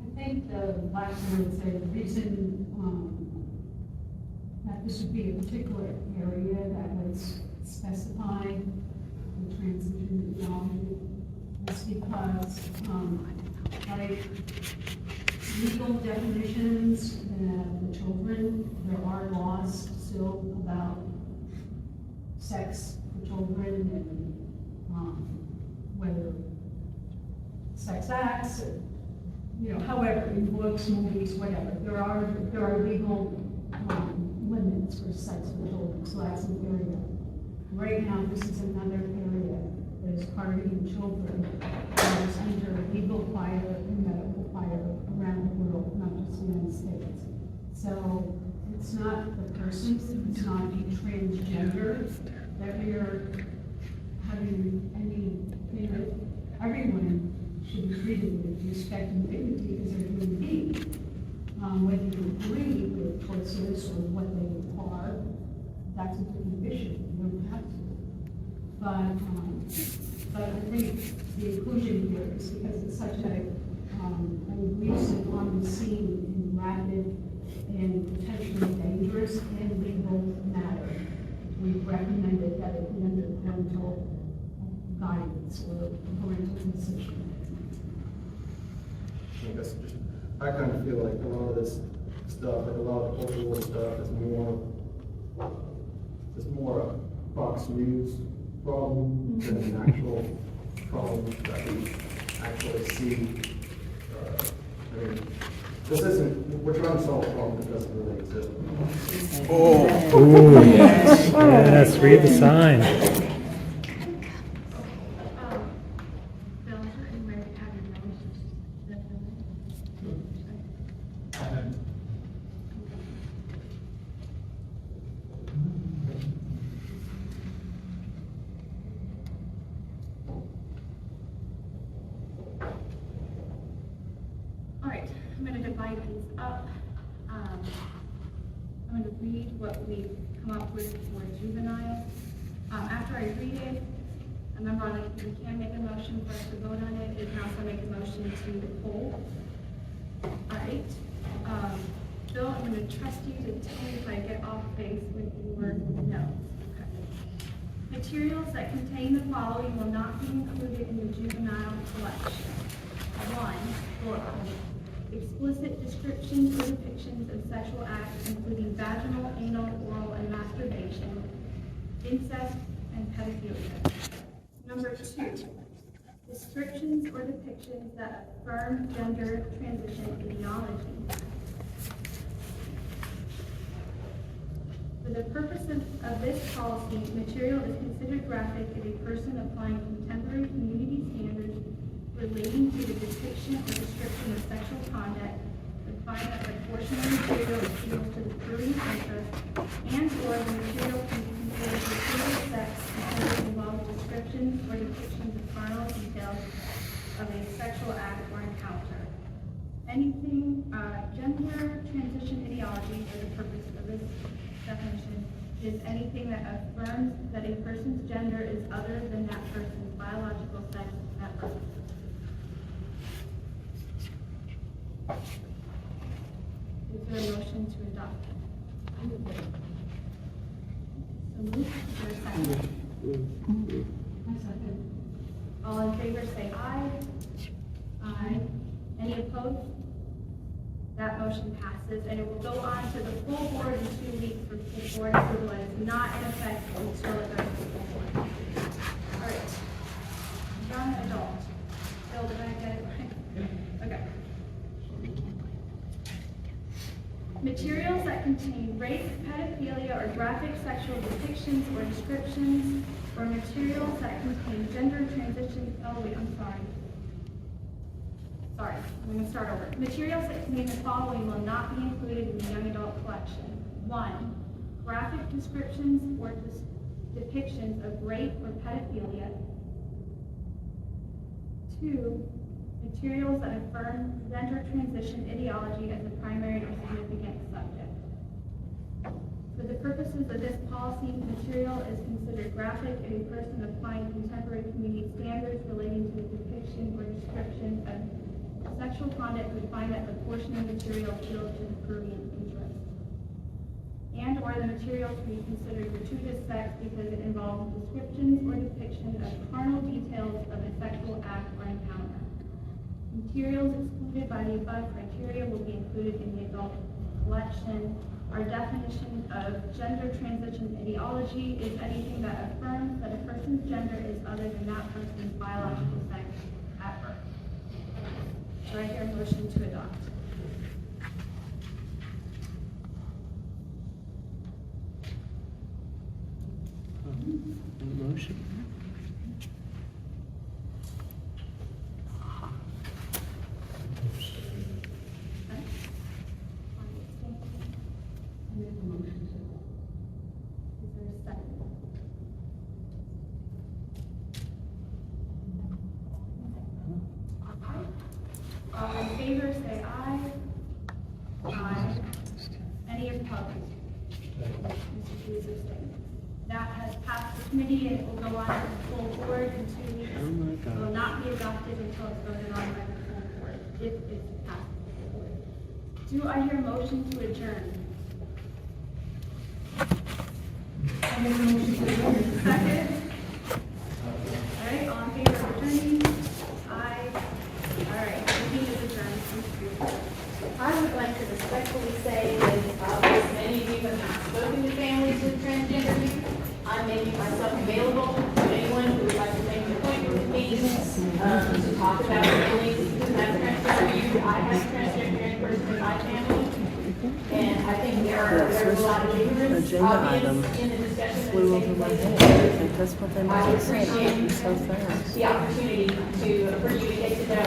I think the last one would say the reason, that this would be a particular area that was specified in transition theology is because, like legal definitions, the children, there are laws still about sex for children and, whether sex acts, you know, however, in books, movies, whatever, there are legal limits for sex for children, so that's an area. Right now, this is another area that is targeting children, that is under legal fire and medical fire around the world, not just the United States. So it's not the person, it's not the transgender that we are having any, you know, everyone should be treated with respect and dignity as a human being. Whether you agree with choices or what they are, that's a different issue. You don't have to. But I think the inclusion here is because it's such an recent on the scene and rapid and potentially dangerous and legal matter. We've recommended that it be under parental guidance or parental decision. I guess I kind of feel like a lot of this stuff, like a lot of cultural stuff, is more a Fox News problem than an actual problem that we actually see. I mean, this isn't, we're trying to solve a problem that doesn't really exist. Oh, yes. Yes, read the sign. Bill, you might have your notes. All right, I'm going to divide these up. I'm going to read what we've come up with for juvenile. After I read it, a member on the committee can make a motion for us to vote on it. You can also make a motion to hold. All right. Bill, I'm going to trust you to tell me if I get off base with your notes. Okay. Materials that contain the following will not be included in the juvenile collection. 1, bullet point. Explicit descriptions or depictions of sexual acts, including vaginal, anal, oral, and masturbation. incest, and pedophilia. Number 2, descriptions or depictions that affirm gender transition ideology. For the purpose of this policy, material is considered graphic if a person applying contemporary community standards relating to the depiction or description of sexual conduct would find that the portion of material appeals to the prurient interest and/or the material can be considered gratuitous sex because it involves descriptions or depictions of carnal details of a sexual act or encounter. Anything, gender transition ideology, for the purpose of this definition, is anything that affirms that a person's gender is other than that person's biological sex at birth. Is there a motion to adopt? So moved. Is there a second? All in favor say aye. Aye. Any opposed? That motion passes, and it will go on to the full board in 2 weeks for full board approval. It is not in effect until it goes to the full board. All right. Young adult. Bill, did I get it right? Okay. Materials that contain rape, pedophilia, or graphic sexual depictions or descriptions, or materials that contain gender transition. Oh wait, I'm sorry. Sorry, I'm going to start over. Materials that contain the following will not be included in the young adult collection. 1, graphic descriptions or depictions of rape or pedophilia. 2, materials that affirm gender transition ideology as a primary or significant subject. For the purposes of this policy, material is considered graphic if a person applying contemporary community standards relating to the depiction or description of sexual conduct would find that the portion of material appeals to the prurient interest. And or the material to be considered gratuitous sex because it involves descriptions or depictions of carnal details of a sexual act or encounter. Materials excluded by the above criteria will be included in the adult collection. Our definition of gender transition ideology is anything that affirms that a person's gender is other than that person's biological sex at birth. Do I hear a motion to adopt? Motion. Is there a second? All in favor, say aye. Aye. Any opposed? Mr. Hughes abstains. That has passed the committee and it will go on to the full board in 2 weeks. Oh my It will God. not be adopted until it's voted on by the full board, if it's passed the full board. Do I hear a motion to adjourn? I make a motion to adjourn. Second? All right, all in favor of adjourning? Aye. All right, meeting is adjourned. I would like to respectfully say that, as many of you have not spoken to families with transgender youth, I'm making myself available to anyone who would like to make an appointment with me, to talk about families who have transgender youth. I have a transgender person in my family, and I think there's a lot of ignorance, obvious in the discussion that is taking place in the That's what they I might would say. appreciate So fast. the opportunity for you to get to know